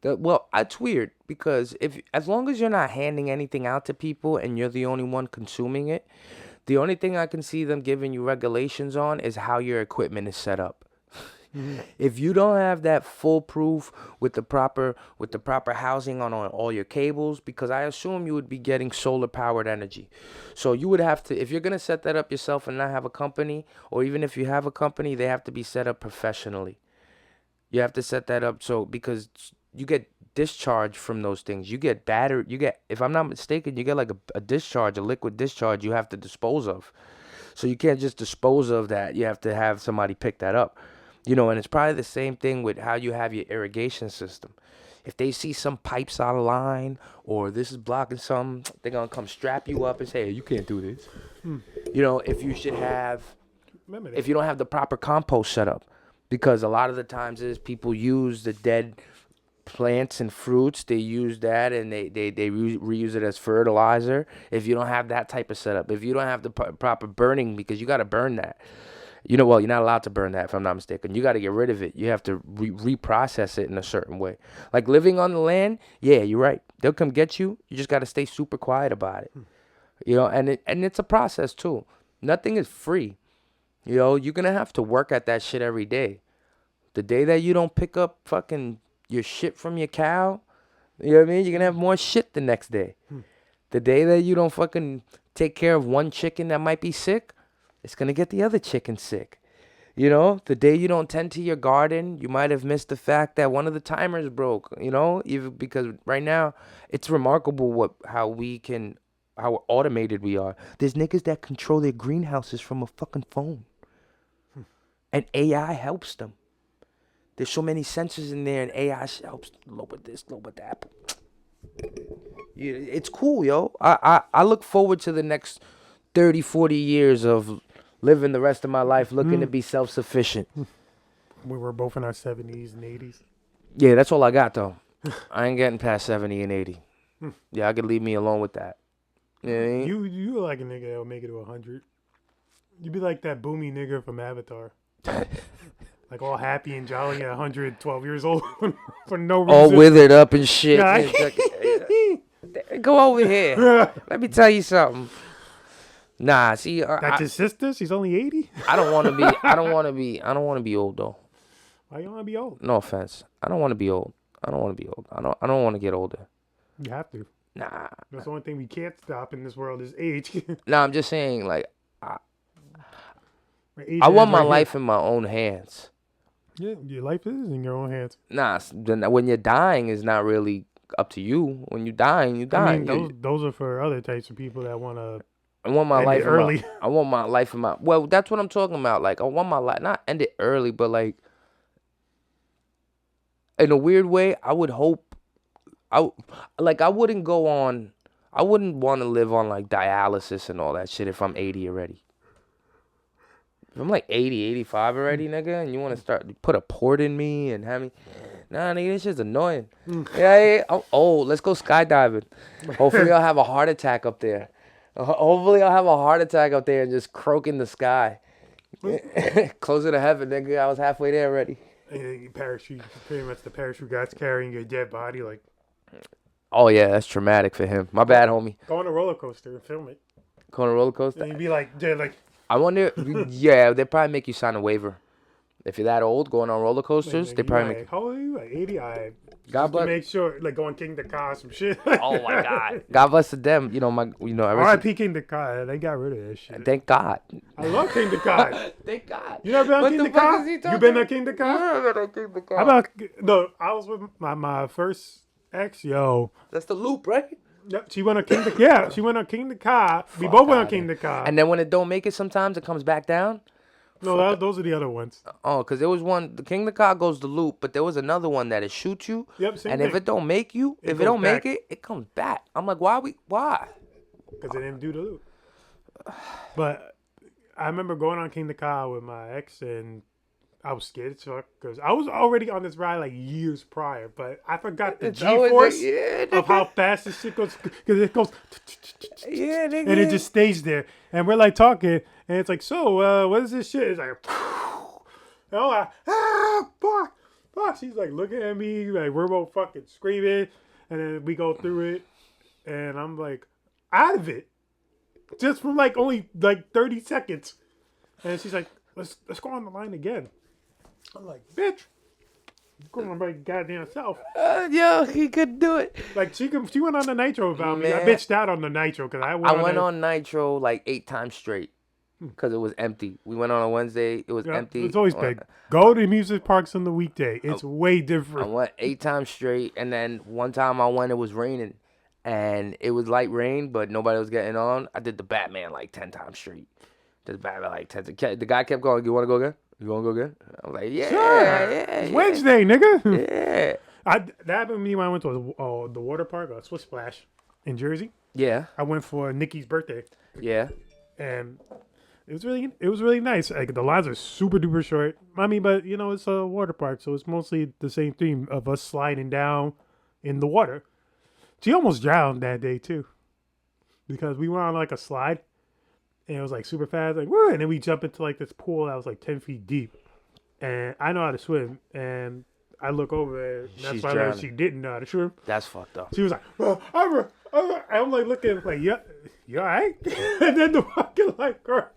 it's weird because as long as you're not handing anything out to people and you're the only one consuming it, the only thing I can see them giving you regulations on is how your equipment is set up. If you don't have that foolproof with the proper housing on all your cables, because I assume you would be getting solar powered energy, so you would have to, if you're gonna set that up yourself and not have a company, or even if you have a company, they have to be set up professionally. You have to set that up because you get discharge from those things. You get if I'm not mistaken, you get like a discharge, a liquid discharge you have to dispose of. So you can't just dispose of that. You have to have somebody pick that up. You know, and it's probably the same thing with how you have your irrigation system. If they see some pipes out of line or this is blocking something, they're going to come strap you up and say, hey, you can't do this. You know, if you don't have the proper compost set up. Because a lot of the times people use the dead plants and fruits. They use that and they reuse it as fertilizer. If you don't have that type of setup. If you don't have the proper burning, because you got to burn that. You know, well, you're not allowed to burn that, if I'm not mistaken. You got to get rid of it. You have to reprocess it in a certain way. Like living on the land, yeah, you're right. They'll come get you. You just got to stay super quiet about it. You know, and it's a process, too. Nothing is free. You know, you're going to have to work at that shit every day. The day that you don't pick up fucking your shit from your cow, you know what I mean? You're going to have more shit the next day. The day that you don't fucking take care of one chicken that might be sick, it's going to get the other chicken sick. You know, the day you don't tend to your garden, you might have missed the fact that one of the timers broke, you know, even because right now it's remarkable how automated we are. There's niggas that control their greenhouses from a fucking phone. And AI helps them. There's so many sensors in there and AI helps lower this, lower that. It's cool, yo. I look forward to the next 30, 40 years of living the rest of my life looking to be self-sufficient. We were both in our 70s and 80s. Yeah, that's all I got, though. I ain't getting past 70 and 80. Yeah, I could leave me alone with that. You know what I mean? You like a nigga that'll make it to 100. You'd be like that boomy nigga from Avatar. Like all happy and jolly at 112 years old for no reason. All withered up and shit. Yeah. Go over here. Let me tell you something. Nah, see, that's his sister. She's only 80. I don't want to be old though. Why you want to be old? No offense. I don't want to be old. I don't want to get older. You have to. Nah. That's the only thing we can't stop in this world is age. Nah, I'm just saying, like, I want my life in my own hands. Yeah, your life is in your own hands. Nah, when you're dying, it's not really up to you. When you're dying, you die. I mean, those are for other types of people that want to. I want my life early. I want my life in my. Well, that's what I'm talking about. Like, I want my life not end it early, but like, in a weird way, I would hope. I wouldn't want to live on like dialysis and all that shit if I'm 80 already. If I'm like 80, 85 already, nigga, and you want to put a port in me and have me. Nah, nigga, this shit's annoying. Yeah, I'm old. Let's go skydiving. Hopefully, I'll have a heart attack up there. Hopefully, I'll have a heart attack up there and just croak in the sky. Closer to heaven, nigga. I was halfway there already. And you parachute, pretty much the parachute guy's carrying your dead body. Like, oh, yeah, that's traumatic for him. My bad, homie. Go on a roller coaster and film it. Go on a roller coaster? And you'd be like, I wonder, yeah, they'd probably make you sign a waiver. If you're that old, going on roller coasters, they probably make. How old are you? Like 80? I God just to bless. make sure, like going King the Car, some shit. Oh my God. God bless them. R.I.P. King the Car. They got rid of that shit. Thank God. I love King the Car. Thank God. You never been on What King the the fuck Car? is he You talking been on King the Car? How How about no? I was with my first ex. Yo, That's the loop, right? yep, she went on King the yeah. She went on King the Car. We Fuck both went on outta King here. the Car. And then when it don't make it, sometimes it comes back down. No, those are the other ones. Oh, because there was one, the King of the Car goes the loop, but there was another one that it shoots you. Yep, same and thing. if it don't make you, if it goes don't make back. it, it comes back. I'm like, why? Because they didn't do the loop. But I remember going on King the Car with my ex, and I was scared as fuck because I was already on this ride like years prior, but I forgot the It's always G-force like, of how fast this shit goes. Because it goes, Yeah, nigga. and it just stays there. And we're like talking, and it's like, so, what is this shit? It's like, and I'm like, fuck. She's like looking at me, like we're both fucking screaming, and then we go through it, and I'm like, out of it. Just from like only like 30 seconds. And she's like, let's go on the line again. I'm like, bitch, you go on by your goddamn self. Yo, he could do it. Like she went on the nitro about me. I Man. bitched out on the nitro because I went on Nitro like 8 times straight because it was empty. We went on a Wednesday. It was empty. It's always big. Go to amusement parks on the weekday. It's way I different. went 8 times straight, and then one time I went, it was raining, and it was light rain, but nobody was getting on. I did the Batman like 10 times straight. Did the Batman like 10 times. The guy kept going, you want to go again? You want to go again? I was like, yeah, Sure. yeah. It's Wednesday, nigga. Yeah. That happened to me when I went to the water park, Swiss Splash in Jersey. Yeah. I went for Nikki's birthday. Yeah. And it was really nice. Like the lines are super duper short. I mean, but you know, it's a water park, so it's mostly the same theme of us sliding down in the water. She almost drowned that day too, because we went on like a slide, and it was like super fast, like woo, and then we jump into like this pool that was like 10 feet deep, and I know how to swim, and I look over, and that's She's why I learned drowning. she didn't know how to swim. That's fucked up. She was like, I'm like looking like, yeah, you all right? And then the fucking like girl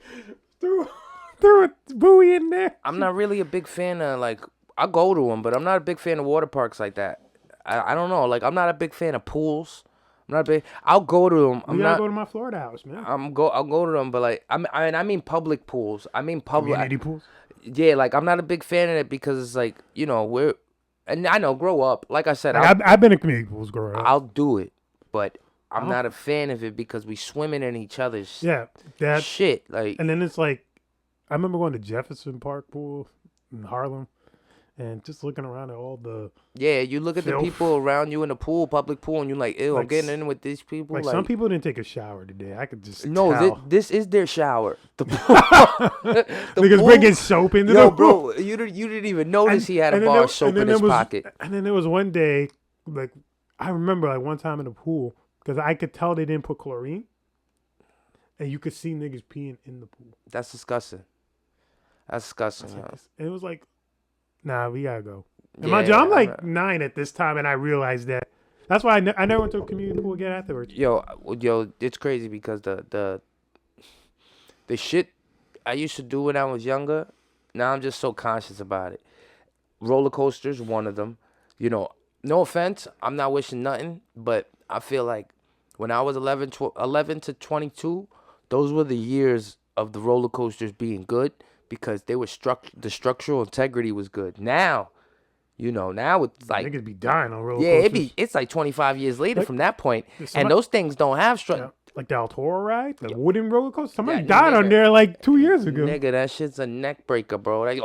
threw a buoy in there. I'm not really a big fan of like, I go to them, but I'm not a big fan of water parks like that. I don't know. Like, I'm not a big fan of pools. I'm not big. I'll go to them. You gotta go to my Florida house, man. I'll go to them, but like, I mean public pools. I mean public. Community pools. Yeah, like I'm not a big fan of it because it's like, you know, and I know, grow up. Like I said, I've been in community pools growing up. I'll do it, but I'm not a fan of it because we swimming in each other's that shit. Like, and then it's like, I remember going to Jefferson Park pool in Harlem, and just looking around at all the you look at the filth. people around you in the pool, public pool, and you're like, ew, I'm Like, getting in with these people. like some people didn't take a shower today. I could just No, tell. this is their shower. The pool, Niggas bringing soap into Yo, the pool. bro, you didn't even notice he had a and bar then of soap and in then his there was- pocket. And then there was one day, like, I remember like one time in the pool, because I could tell they didn't put chlorine, and you could see niggas peeing in the pool. That's disgusting. That's disgusting, yo. And it was like, nah, we gotta go. And Yeah, mind you, I'm like I'm 9 at this time, and I realized that. That's why I never went to a community pool again afterwards. Yo, it's crazy because the shit I used to do when I was younger, now I'm just so conscious about it. Roller coasters, one of them. You know, no offense, I'm not wishing nothing, but I feel like when I was 11 to 22, those were the years of the roller coasters being good because they were the structural integrity was good. Now, you know, now it's like, Niggas be dying on roller yeah, coasters. it's like 25 years later Like, from that point, and somebody- those things don't have Yeah, like the El Toro ride, the wooden roller coaster. Somebody Yeah, died on nigga. there like 2 years ago. Nigga, that shit's a neck breaker, bro. Like,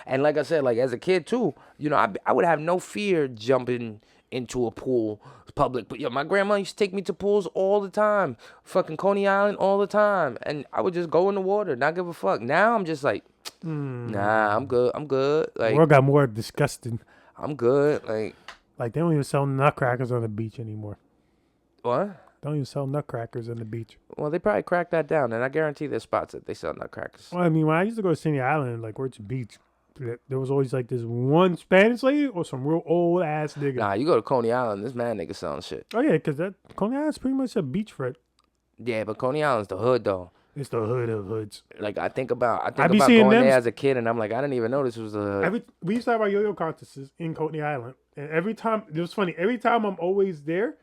and like I said, like as a kid too, you know, I would have no fear jumping into a pool, public. But yo, my grandma used to take me to pools all the time, fucking Coney Island all the time, and I would just go in the water, not give a fuck. Now I'm just like, nah, I'm good. Like, The world got more disgusting. I'm good. Like they don't even sell nutcrackers on the beach anymore. What? Don't even sell nutcrackers on the beach. Well, they probably cracked that down, and I guarantee there's spots that they sell nutcrackers. Well, I mean, when I used to go to Sinny Island, like Orchard Beach, there was always like this one Spanish lady or some real old ass nigga. Nah, you go to Coney Island, this man nigga selling shit. Oh yeah, because that Coney Island's pretty much a beachfront. Yeah, but Coney Island's the hood though. It's the hood of hoods. Like I think about I be seeing going them there as a kid, and I'm like, I didn't even know this was the hood. We used to have our yo-yo contests in Coney Island, and every time it was funny. Every time I'm always there,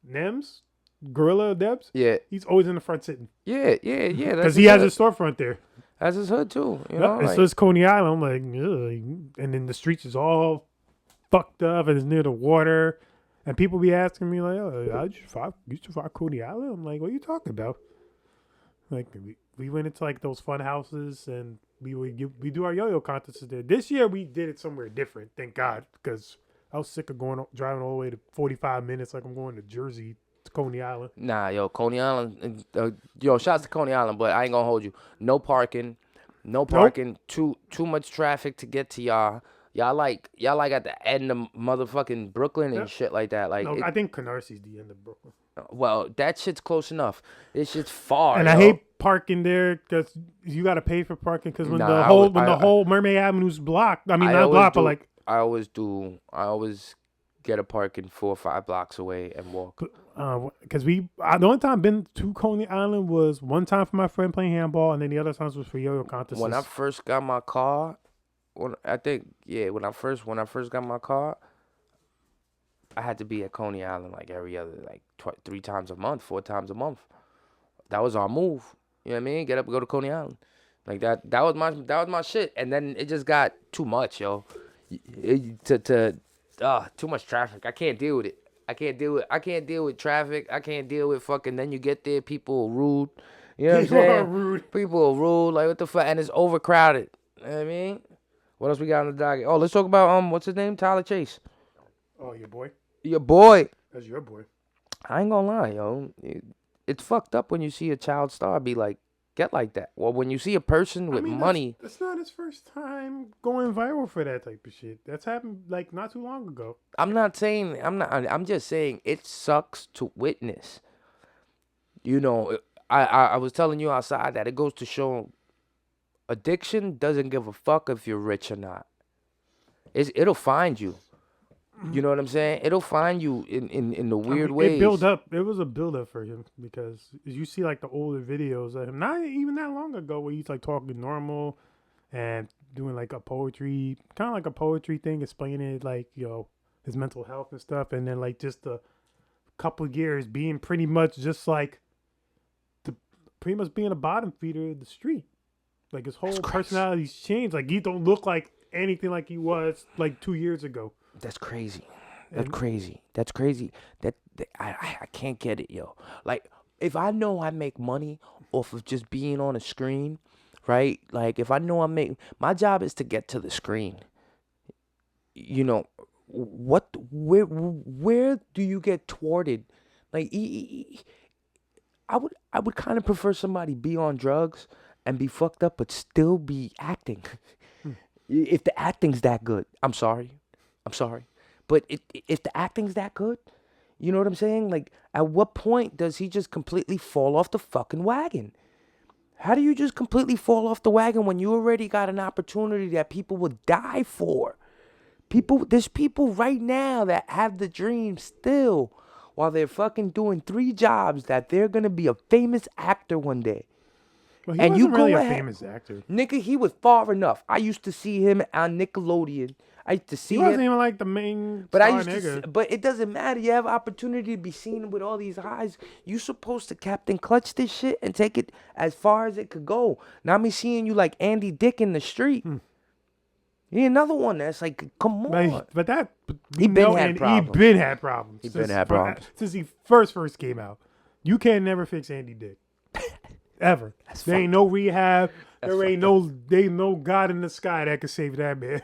Nems, Gorilla Debs, Yeah, he's always in the front sitting yeah. because he has a storefront there. That's his hood too. You Yep, know, and like, so it's Coney Island. I'm like, ugh. And then the streets is all fucked up, and it's near the water. And people be asking me like, "Oh, I used to find Coney Island." I'm like, "What are you talking about?" Like we went into like those fun houses, and we do our yo-yo contests there. This year we did it somewhere different. Thank God, because I was sick of driving all the way to 45 minutes, like I'm going to Jersey to Coney Island. nah, yo, Coney Island, shouts to Coney Island, but I ain't gonna hold you. No parking. Too much traffic to get to y'all. Y'all like at the end of motherfucking Brooklyn and shit like that. Like, No, I think Canarसी's the end of Brooklyn. well, that shit's close enough. This shit's far. And yo. I hate parking there because you got to pay for parking. Because when Nah, the whole Mermaid Avenue's blocked, I mean not blocked, but like I always get a parking 4 or 5 blocks away and walk. because the only time I've been to Coney Island was one time for my friend playing handball, and then the other times was for yo-yo contests. When I first got my car, when I first got my car, I had to be at Coney Island like every other, like 3 times a month, 4 times a month. That was our move. You know what I mean? Get up and go to Coney Island. Like that was my shit. And then it just got too much, yo. Too much traffic. I can't deal with it. I can't deal with traffic. I can't deal with fucking. Then you get there, people are rude. You know what I'm saying? Rude. People are rude. Like, what the fuck? And it's overcrowded. You know what I mean? What else we got on the docket? Oh, let's talk about what's his name? Tyler Chase. Oh, your boy. Your boy. That's your boy. I ain't gonna lie, yo. It's fucked up when you see a child star be like, get like that. Well, when you see a person with money. That's not his first time going viral for that type of shit. That's happened like not too long ago. I'm just saying it sucks to witness. You know, I was telling you outside that it goes to show addiction doesn't give a fuck if you're rich or not. It'll find you. You know what I'm saying? It'll find you in the weird ways. It built up. It was a build up for him because you see like the older videos of him, not even that long ago, where he's like talking normal and doing like a poetry, kind of like a poetry thing, explaining it like, his mental health and stuff. And then like just a couple of years being pretty much just like pretty much being a bottom feeder of the street. Like his whole personality's changed. Like he don't look like anything like he was like 2 years ago. That's crazy. That's crazy. That I can't get it, yo. Like, if I know I make money off of just being on a screen, right? Like, if I know my job is to get to the screen. You know, where do you get thwarted? Like, I would kind of prefer somebody be on drugs and be fucked up, but still be acting. If the acting's that good, I'm sorry. But if the acting's that good, you know what I'm saying? Like, at what point does he just completely fall off the fucking wagon? How do you just completely fall off the wagon when you already got an opportunity that people would die for? There's people right now that have the dream still while they're fucking doing 3 jobs that they're going to be a famous actor one day. Well, he wasn't really a famous actor. Nigga, he was far enough. I used to see him on Nickelodeon. I used to see him. He wasn't even like the main but star I used nigga. to but it doesn't matter. You have opportunity to be seen with all these highs. You supposed to Captain Clutch this shit and take it as far as it could go. Not me seeing you like Andy Dick in the street. He another one that's like, come on. He been had problems. Since he first came out. You can never fix Andy Dick. Ever. There ain't no rehab. There ain't no God in the sky that can save that man.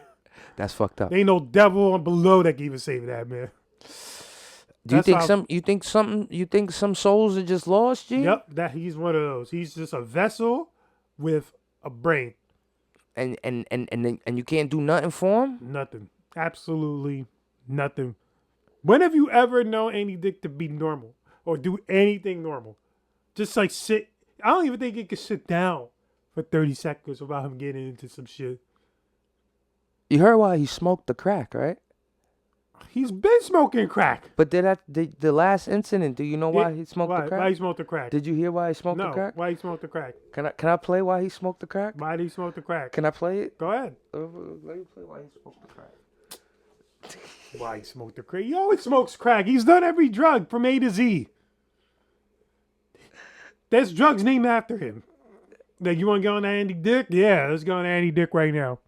That's fucked up. There ain't no devil on below that can even save that man. Do you think some souls are just lost, G? Yep, that he's one of those. He's just a vessel with a brain. And you can't do nothing for him? Nothing. Absolutely nothing. When have you ever known Andy Dick to be normal or do anything normal? Just like sit. I don't even think he could sit down for 30 seconds without him getting into some shit. You heard why he smoked the crack, right? He's been smoking crack. But the last incident, do you know why he smoked the crack? Why he smoked the crack? Did you hear why he smoked the crack? Why he smoked the crack? Can I play why he smoked the crack? Why did he smoke the crack? Can I play it? Go ahead. Let me play why he smoked the crack. Why he smoked the crack? He always smokes crack. He's done every drug from A to Z. There's drugs named after him. Like, you want to go on Andy Dick? Yeah, let's go on Andy Dick right now.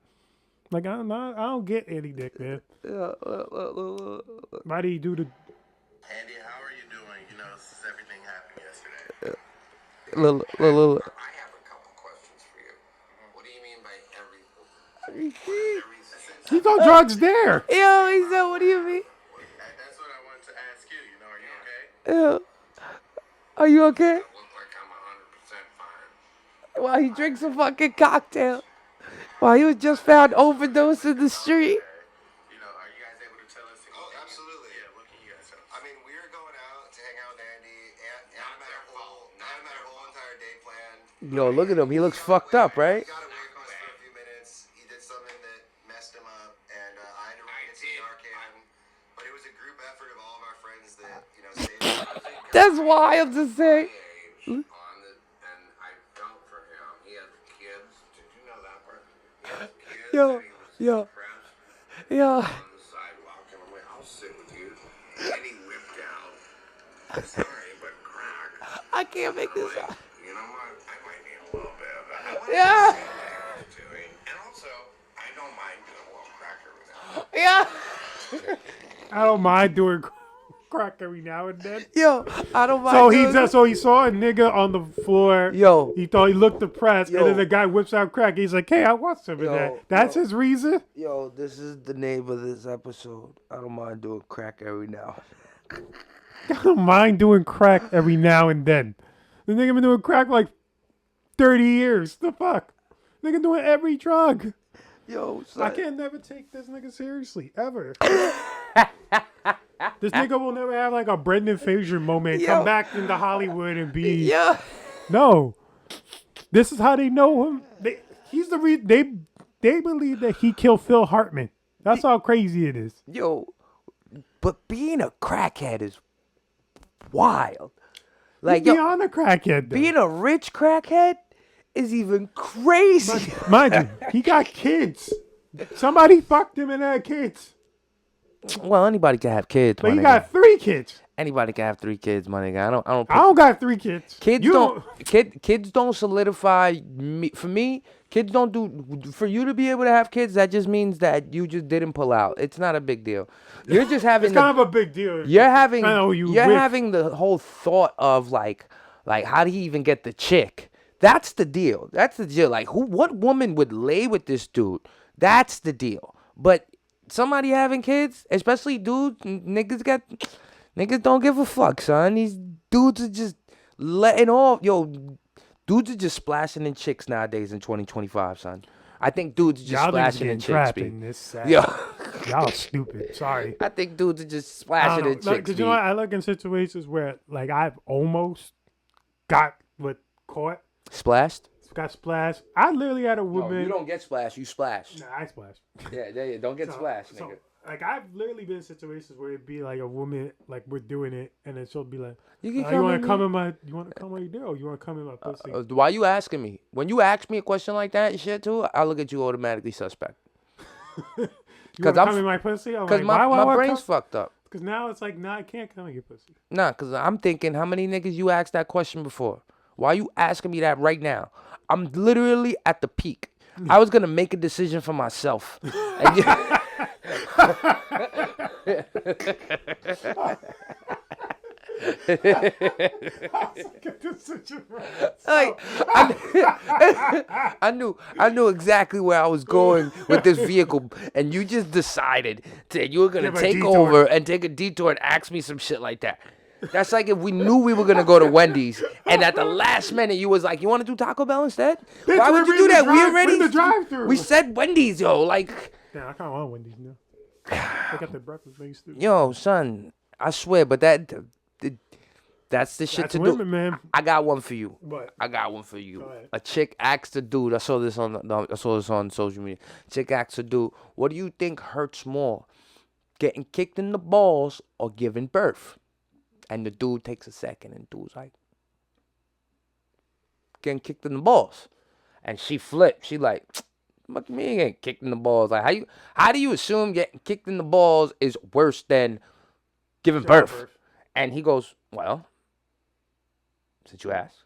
Like, I don't get Andy Dick, man. Why did he do the... Andy, how are you doing? You know, since everything happened yesterday. I have a couple questions for you. What do you mean by everything? He's on drugs there. Yo, he said, what do you mean? That's what I wanted to ask you. You know, are you okay? Yeah. Are you okay? I look like I'm 100% fine. While he drinks a fucking cocktail. While he was just found overdosed in the street. You know, are you guys able to tell us? Oh, absolutely. Yeah, what can you guys tell us? I mean, we were going out to hang out with Andy, and I had a whole entire day planned. Yo, look at him. He looks fucked up, right? He got away from us for a few minutes. He did something that messed him up, and I had to run into the arcade. But it was a group effort of all of our friends that, you know, saved us. That's wild to say. And I felt for him. He has kids. Did you know that part? He has kids. Yo, and he yo. was depressed Yeah. on the sidewalk, and I'm like, I'll sit with you. And he whipped out. Sorry, but crack. I can't make this Like, up. you know what? I might need a little bit of that. Yeah. And also, I don't mind doing a little crack every now and Yeah. I don't mind doing crack every now and then. Yo, I don't mind. So he saw a nigga on the floor. Yo. He thought he looked depressed, Yo. and then the guy whips out crack. He's like, hey, I want some of Yo, that. That's his reason? Yo, this is the name of this episode. I don't mind doing crack every now. I don't mind doing crack every now and then. The nigga been doing crack for like 30 years. The fuck? Nigga doing every drug. Yo, son. I can't never take this nigga seriously, ever. This nigga will never have like a Brendan Fraser moment, Yo. come back into Hollywood and be... Yeah. No. This is how they know him. He's the reason... They believe that he killed Phil Hartman. That's how crazy it is. Yo, but being a crackhead is wild. Like, He's yo, beyond a crackhead, though. being a rich crackhead is even crazy. Mind you, he got kids. Somebody fucked him and had kids. Well, anybody can have kids, But my he nigga. got 3 kids. Anybody can have 3 kids, my nigga. I I don't got 3 kids. Kids You kids don't solidify me. For me, kids don't do. For you to be able to have kids, that just means that you just didn't pull out. It's not a big deal. You're just having. It's kind of a big deal. You're having. I know you're with. having the whole thought of like how do he even get the chick? That's the deal. That's the deal. Like what woman would lay with this dude? That's the deal. But somebody having kids, especially dudes, niggas don't give a fuck, son. These dudes are just letting off. Yo, dudes are just splashing in chicks nowadays in 2025, son. I think dudes are just Y'all niggas splashing getting in chicks, trapped B. in this sad. Yo, Y'all stupid. Sorry. I think dudes are just I splashing don't in know. chicks, Because B. you know what? I look in situations where like I've almost got caught, Splashed? got splashed. I literally had a No, woman. you don't get splashed. You splash. Nah, I splashed. Yeah. Don't get splashed, nigga. Like I've literally been in situations where it'd be like a woman, like we're doing it, and then she'll be like, You can "You want to come in my? You want to come on your deal? You want to come in my pussy?" Why you asking me? When you ask me a question like that and shit too, I look at you automatically suspect. You 'cause want to I'm come in my pussy? Because my brain's fucked up. Because now it's like, nah, I can't come in your pussy. Nah, because I'm thinking, how many niggas you asked that question before? Why you asking me that right now? I'm literally at the peak. I was going to make a decision for myself. And you- like, I knew exactly where I was going with this vehicle, and you just decided that you were gonna Give a take detour. over and take a detour and ask me some shit like that. That's like if we knew we were gonna go to Wendy's, and at the last minute you was like, "You want to do Taco Bell instead?" Bitch, Why would we're you do in the that? We drive- already we're in the drive-thru. We said Wendy's, yo. Like, Yeah, I kind of want Wendy's now. I got the breakfast things too. yo, son, I swear, but that's the shit That's to women, do. man. I got one for you. What? I got one for you. Go ahead. A chick asked a dude. I saw this on social media. Chick asked a dude, "What do you think hurts more, getting kicked in the balls or giving birth. And the dude takes a second and dude's like, getting kicked in the balls. And she flipped. She like, what you mean getting kicked in the balls? Like, how do you assume getting kicked in the balls is worse than giving birth? And he goes, well, since you asked,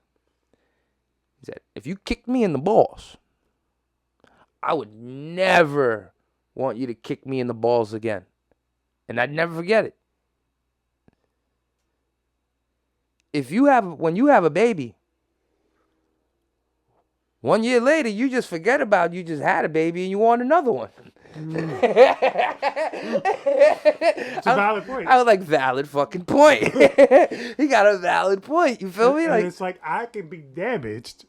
he said, if you kicked me in the balls, I would never want you to kick me in the balls again. And I'd never forget it. When you have a baby, 1 year later, you just forget about you just had a baby and you want another one. It's a valid point. I was like, valid fucking point. He got a valid point. You feel me? And Like, it's like I can be damaged.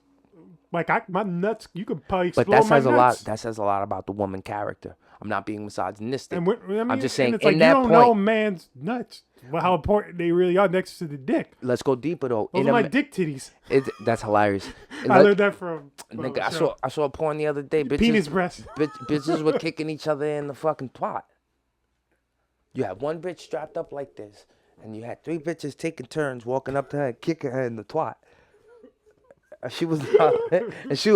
Like my nuts, you could probably but explode that my says a lot. nuts. That says a lot about the woman character. I'm not being misogynistic. And I'm just saying it's in like that you don't point. know man's nuts. Well, how important they really are next to the dick. Let's go deeper though. Those are my dick titties. That's hilarious. I learned that from Nigga, a show. I saw a porn the other day. Penis breast. Bitches were kicking each other in the fucking twat. You had one bitch strapped up like this, and you had 3 bitches taking turns walking up to her and kicking her in the twat. She was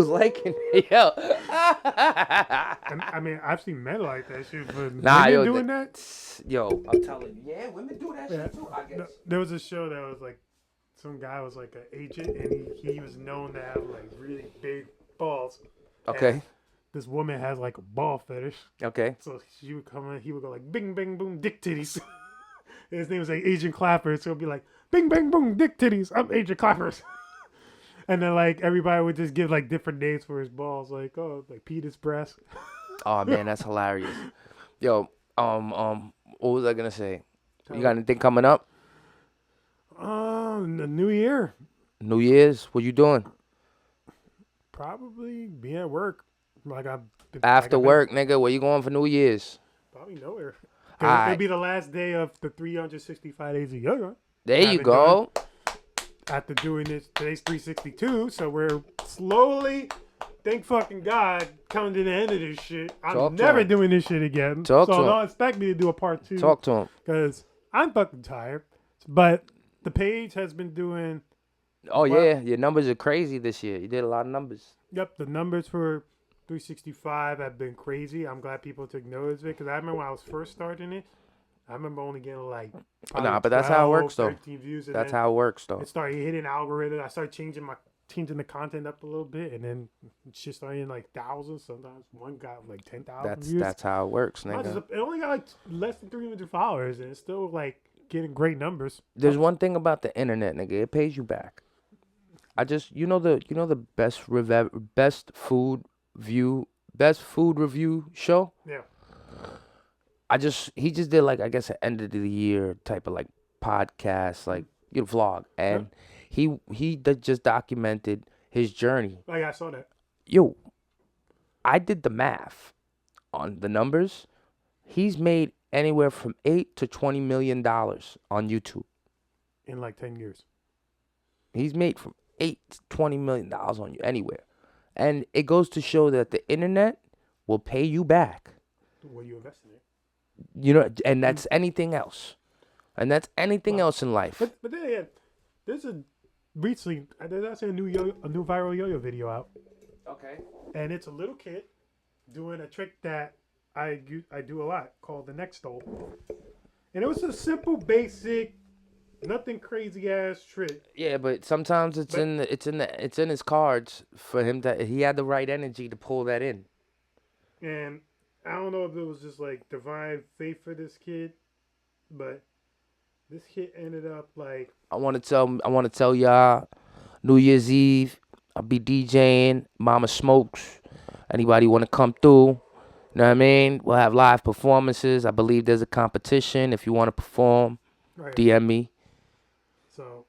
liking it, yo. And, I mean, I've seen men like that shit, but Nah, women yo, doing that? Yo, I'm telling you, yeah, women do that shit too, I guess. There was a show that was like, some guy was like an agent, and he was known to have like really big balls. Okay. And this woman has like a ball fetish. Okay. So she would come in, he would go like, bing, bang, boom, dick titties. His name was like Agent Clappers, so it'd be like, bing, bang, boom, dick titties. I'm Agent Clappers. And then like everybody would just give like different names for his balls, like like penis breast. Oh man, that's hilarious. Yo, what was I gonna say? You got anything coming up? The New Year. New Year's? What you doing? Probably be at work. Like After work, nigga. Where you going for New Year's? Probably nowhere. Alright. It'll be the last day of the 365 days of yoga. There you go. After doing this, today's 362, so we're slowly, thank fucking God, coming to the end of this shit. I'm never doing this shit again. Talk to him. Don't expect me to do a part 2. Talk to him. Because I'm fucking tired. But the page has been doing... Oh, yeah. Your numbers are crazy this year. You did a lot of numbers. Yep, the numbers for 365 have been crazy. I'm glad people took notice of it. Because I remember when I was first starting it, I remember only getting like... Nah, but that's how it works, though. 13 views. That's how it works, though. It started hitting algorithm. I started changing the content up a little bit, and then shit started in like thousands. Sometimes one got like 10,000 views. That's how it works, nigga. It only got like less than 300 followers, and it's still like getting great numbers. There's one thing about the internet, nigga. It pays you back. You know the best food review show. Yeah. He just did like, I guess, an end of the year type of like podcast, like vlog, and he just documented his journey. Like I saw that. Yo, I did the math on the numbers. He's made anywhere from $8 to $20 million on YouTube in like 10 years. He's made from $8 to $20 million on you anywhere, and it goes to show that the internet will pay you back. What you invest in it. And that's anything else. And that's anything else in life. But then again, there's recently a new viral yo-yo video out. Okay. And it's a little kid doing a trick that I do a lot called the neck stole. And it was a simple, basic, nothing crazy ass trick. Yeah, but sometimes it's in his cards for him he had the right energy to pull that in. And I don't know if it was just like divine faith for this kid, but this kid ended up like... I want to tell y'all, New Year's Eve, I'll be DJing, Mama Smokes. Anybody want to come through? You know what I mean? We'll have live performances. I believe there's a competition. If you want to perform, DM me. So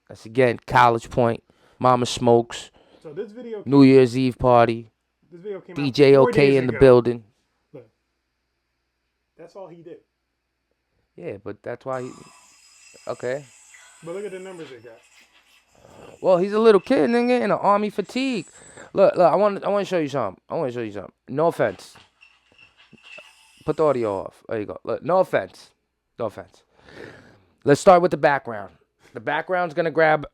that's again College Point, Mama Smokes. So this video, New Year's Eve party. This video came DJ out 4 OK days in the ago. building. Look, that's all he did. Yeah, but that's why he. Okay. But look at the numbers they got. Well, he's a little kid, nigga, in an army fatigue. Look, I want to show you something. No offense. Put the audio off. There you go. Look, no offense. No offense. Let's start with the background. The background's gonna grab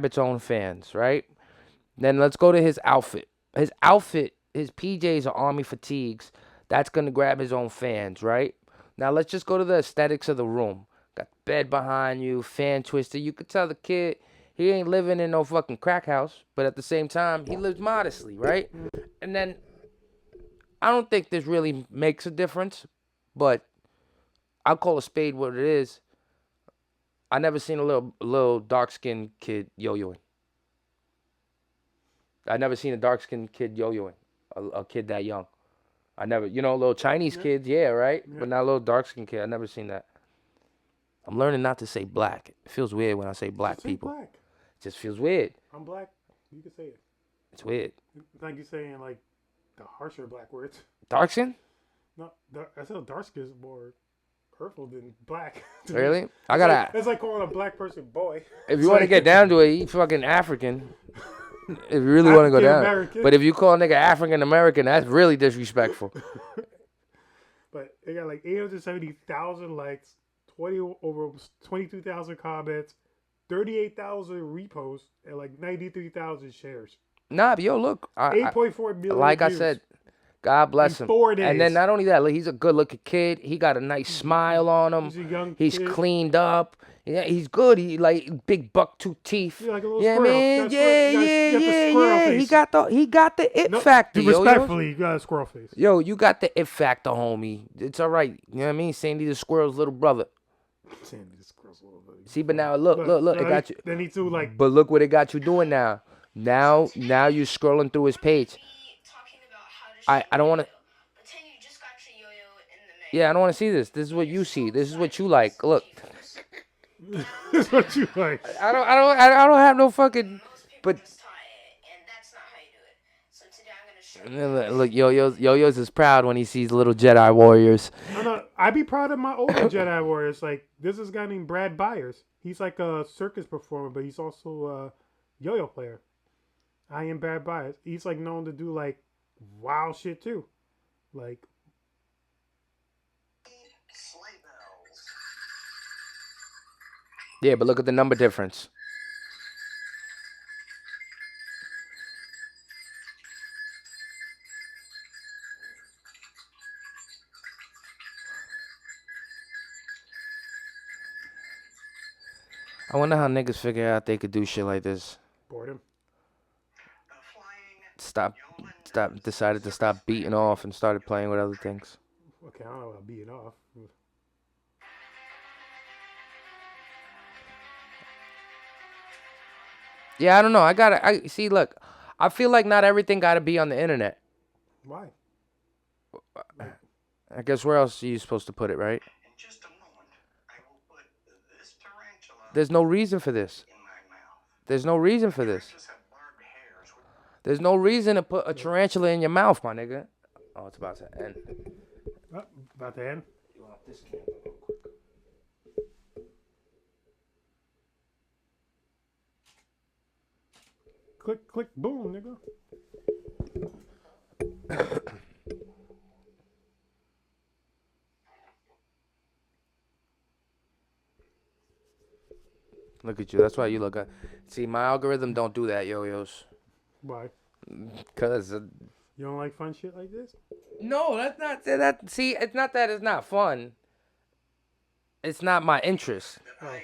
its own fans, right? Then let's go to his outfit. His outfit, his PJs are army fatigues. That's gonna grab his own fans, right? Now let's just go to the aesthetics of the room. Got the bed behind you, fan twister. You could tell the kid he ain't living in no fucking crack house, but at the same time, he lives modestly, right? And then I don't think this really makes a difference, but I'll call a spade what it is. I never seen a little dark skinned kid yo-yoing. I never seen a dark skinned kid yo-yoing. A kid that young. I never, little Chinese kids, yeah, right? Yeah. But not a little dark skinned kid. I never seen that. I'm learning not to say black. It feels weird when I say black Just say people. black. It just feels weird. I'm black. You can say it. It's weird. It's like you saying like the harsher black words. Dark skin? No, I said dark skin is more hurtful than black. Really? It's like calling a black person boy. If you want to get down to it, you fucking African. If you really want to go down. African-American. But if you call a nigga African American, that's really disrespectful. But it got like 870,000 likes, over 22,000 comments, 38,000 reposts, and like 93,000 shares. Nah, but yo, look. 8.4 million Like views. I said, God bless In him. 4 days. And then not only that, look, he's a good-looking kid. He got a nice smile on him. He's a young He's kid. cleaned up. Yeah, he's good. He like big buck tooth teeth. Yeah, like a little Yeah, squirrel. man. Got the squirrel Yeah. face. He got the it No, factor. Yo, respectfully, you got a squirrel face. yo, you got the it factor, homie. It's all right. You know what I mean? Sandy the squirrel's little brother. Sandy the squirrel's a little bit. See, but now look. It got you. Then he too like. But look what it got you doing now. Now you're scrolling through his page. I don't want to. Yeah, I don't want to see this. This is what you see. This is what you like. Look, That's what you like. I don't have no fucking. But look, Yo-Yo's is proud when he sees little Jedi warriors. I'd be proud of my older Jedi warriors. Like this is a guy named Brad Byers. He's like a circus performer, but he's also a yo-yo player. I am Brad Byers. He's like known to do like wild shit too, like. Yeah, but look at the number difference. I wonder how niggas figure out they could do shit like this. Boredom. Decided to stop beating off and started playing with other things. Okay, I don't know about being off. Yeah, I don't know. I see. Look, I feel like not everything gotta be on the internet. Why? I guess where else are you supposed to put it, right? In just a moment, I will put this tarantula There's no reason for this. in my mouth. There's no reason for this. Tarantulas have barbed hairs. There's no reason to put a tarantula in your mouth, my nigga. Oh, it's about to end. Oh, about to end. You want this camera real quick? Click, boom, nigga. Look at you. That's why you look at. See, my algorithm don't do that, yo-yos. Why? Cause You don't like fun shit like this? no, that's not that. See, it's not that it's not fun. It's not my interest. Oh.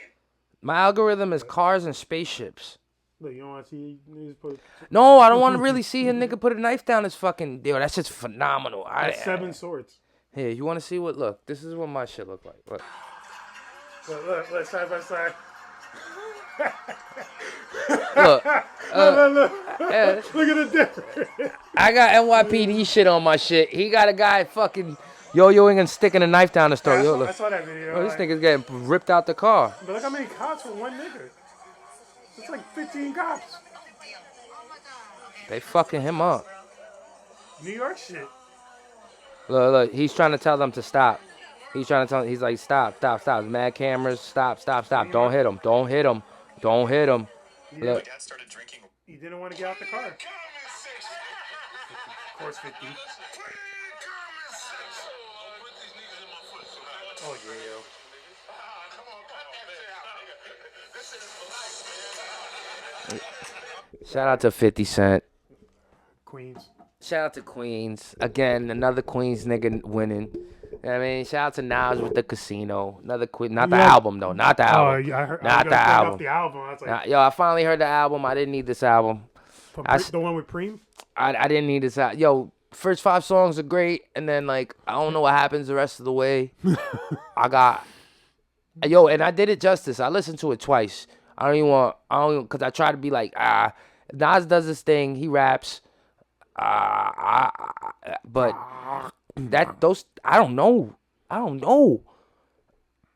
My algorithm is cars and spaceships. Look, you don't want to see niggas put No, I don't want to really see a nigga put a knife down his fucking. Yo, that's just phenomenal. that's 7 swords. Here, you want to see what? Look, this is what my shit look like. Look. Look, side by side. Look, Look at the difference. I got NYPD shit on my shit. He got a guy fucking yo-yoing and sticking a knife down his throat. Yo, I look. saw that video. Oh, this like, nigga's getting ripped out the car. but look how many cops for one nigga. It's like 15 cops. They fucking him up. New York shit. Look, he's trying to tell them to stop. He's trying to tell them, he's like, stop. Mad cameras, stop. Don't hit him. Look. Dad started drinking. He didn't want to get out the car. Of course, 50. Oh yeah, yo. Shout out to 50 Cent. Queens. Shout out to Queens. Again, another Queens nigga winning. I mean, shout out to Nas with the Casino. Another Queen. Not the album, though. Not the album. Yeah, I heard. Not I the was album. off the album. I was like, Yo, I finally heard the album. I didn't need this album. the one with Preem. I didn't need this album. Yo, first 5 songs are great, and then like I don't know what happens the rest of the way. And I did it justice. I listened to it twice. Because I try to be like, Nas does his thing. He raps. But I don't know.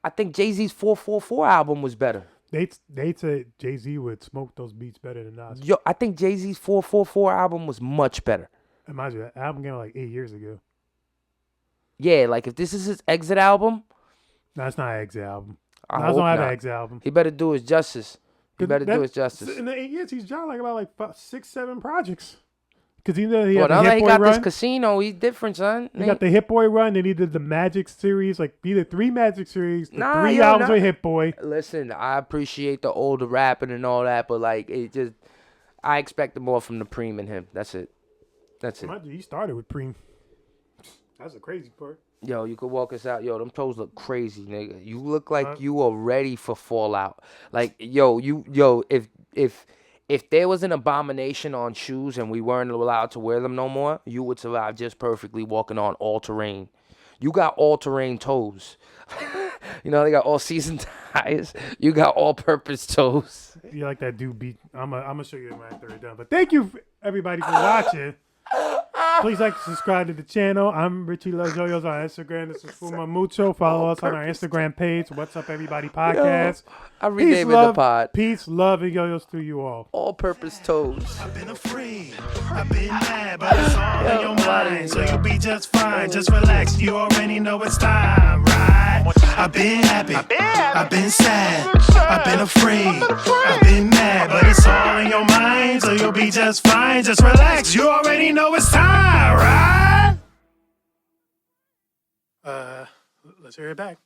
I think Jay-Z's 444 album was better. They said Jay-Z would smoke those beats better than Nas. Yo, I think Jay-Z's 444 album was much better. Imagine that album came out like 8 years ago. Yeah, like if this is his exit album. No, it's not an exit album. I don't have an exit album. He better do his justice. In the 8 years, he's dropped like 6, 7 projects. Because he had the Hit now that he Boy got run. this Casino, he's different, son. He got the Hit Boy run, then he did the Magic series, like either 3 Magic series, 3 albums with Hit Boy. Listen, I appreciate the older rapping and all that, but like I expected more from the Preem and him. That's it. He started with Preem. That's the crazy part. Yo, you could walk us out. Yo, them toes look crazy, nigga. You look like you are ready for Fallout. Like, if there was an abomination on shoes and we weren't allowed to wear them no more, you would survive just perfectly walking on all-terrain. You got all-terrain toes. They got all-season tires. You got all-purpose toes. You like that dude beat. I'm gonna show you my third down. But thank you, everybody, for watching. Please like and subscribe to the channel. I'm Richie Loves Yo-Yos on Instagram. This is Fuma Mucho. Follow us on our Instagram page. What's Up Everybody Podcast. I renamed the pod. Peace, love, and yo-yos to you all. All-purpose toes. I've been afraid, I've been mad, but it's all in your mind. So you'll be just fine. Just relax. You already know it's time, right? I've been happy, I've been sad, I've been afraid, I've been mad, but it's all in your mind. So you'll be just fine. Just relax. You already know it's time, right? Let's hear it back.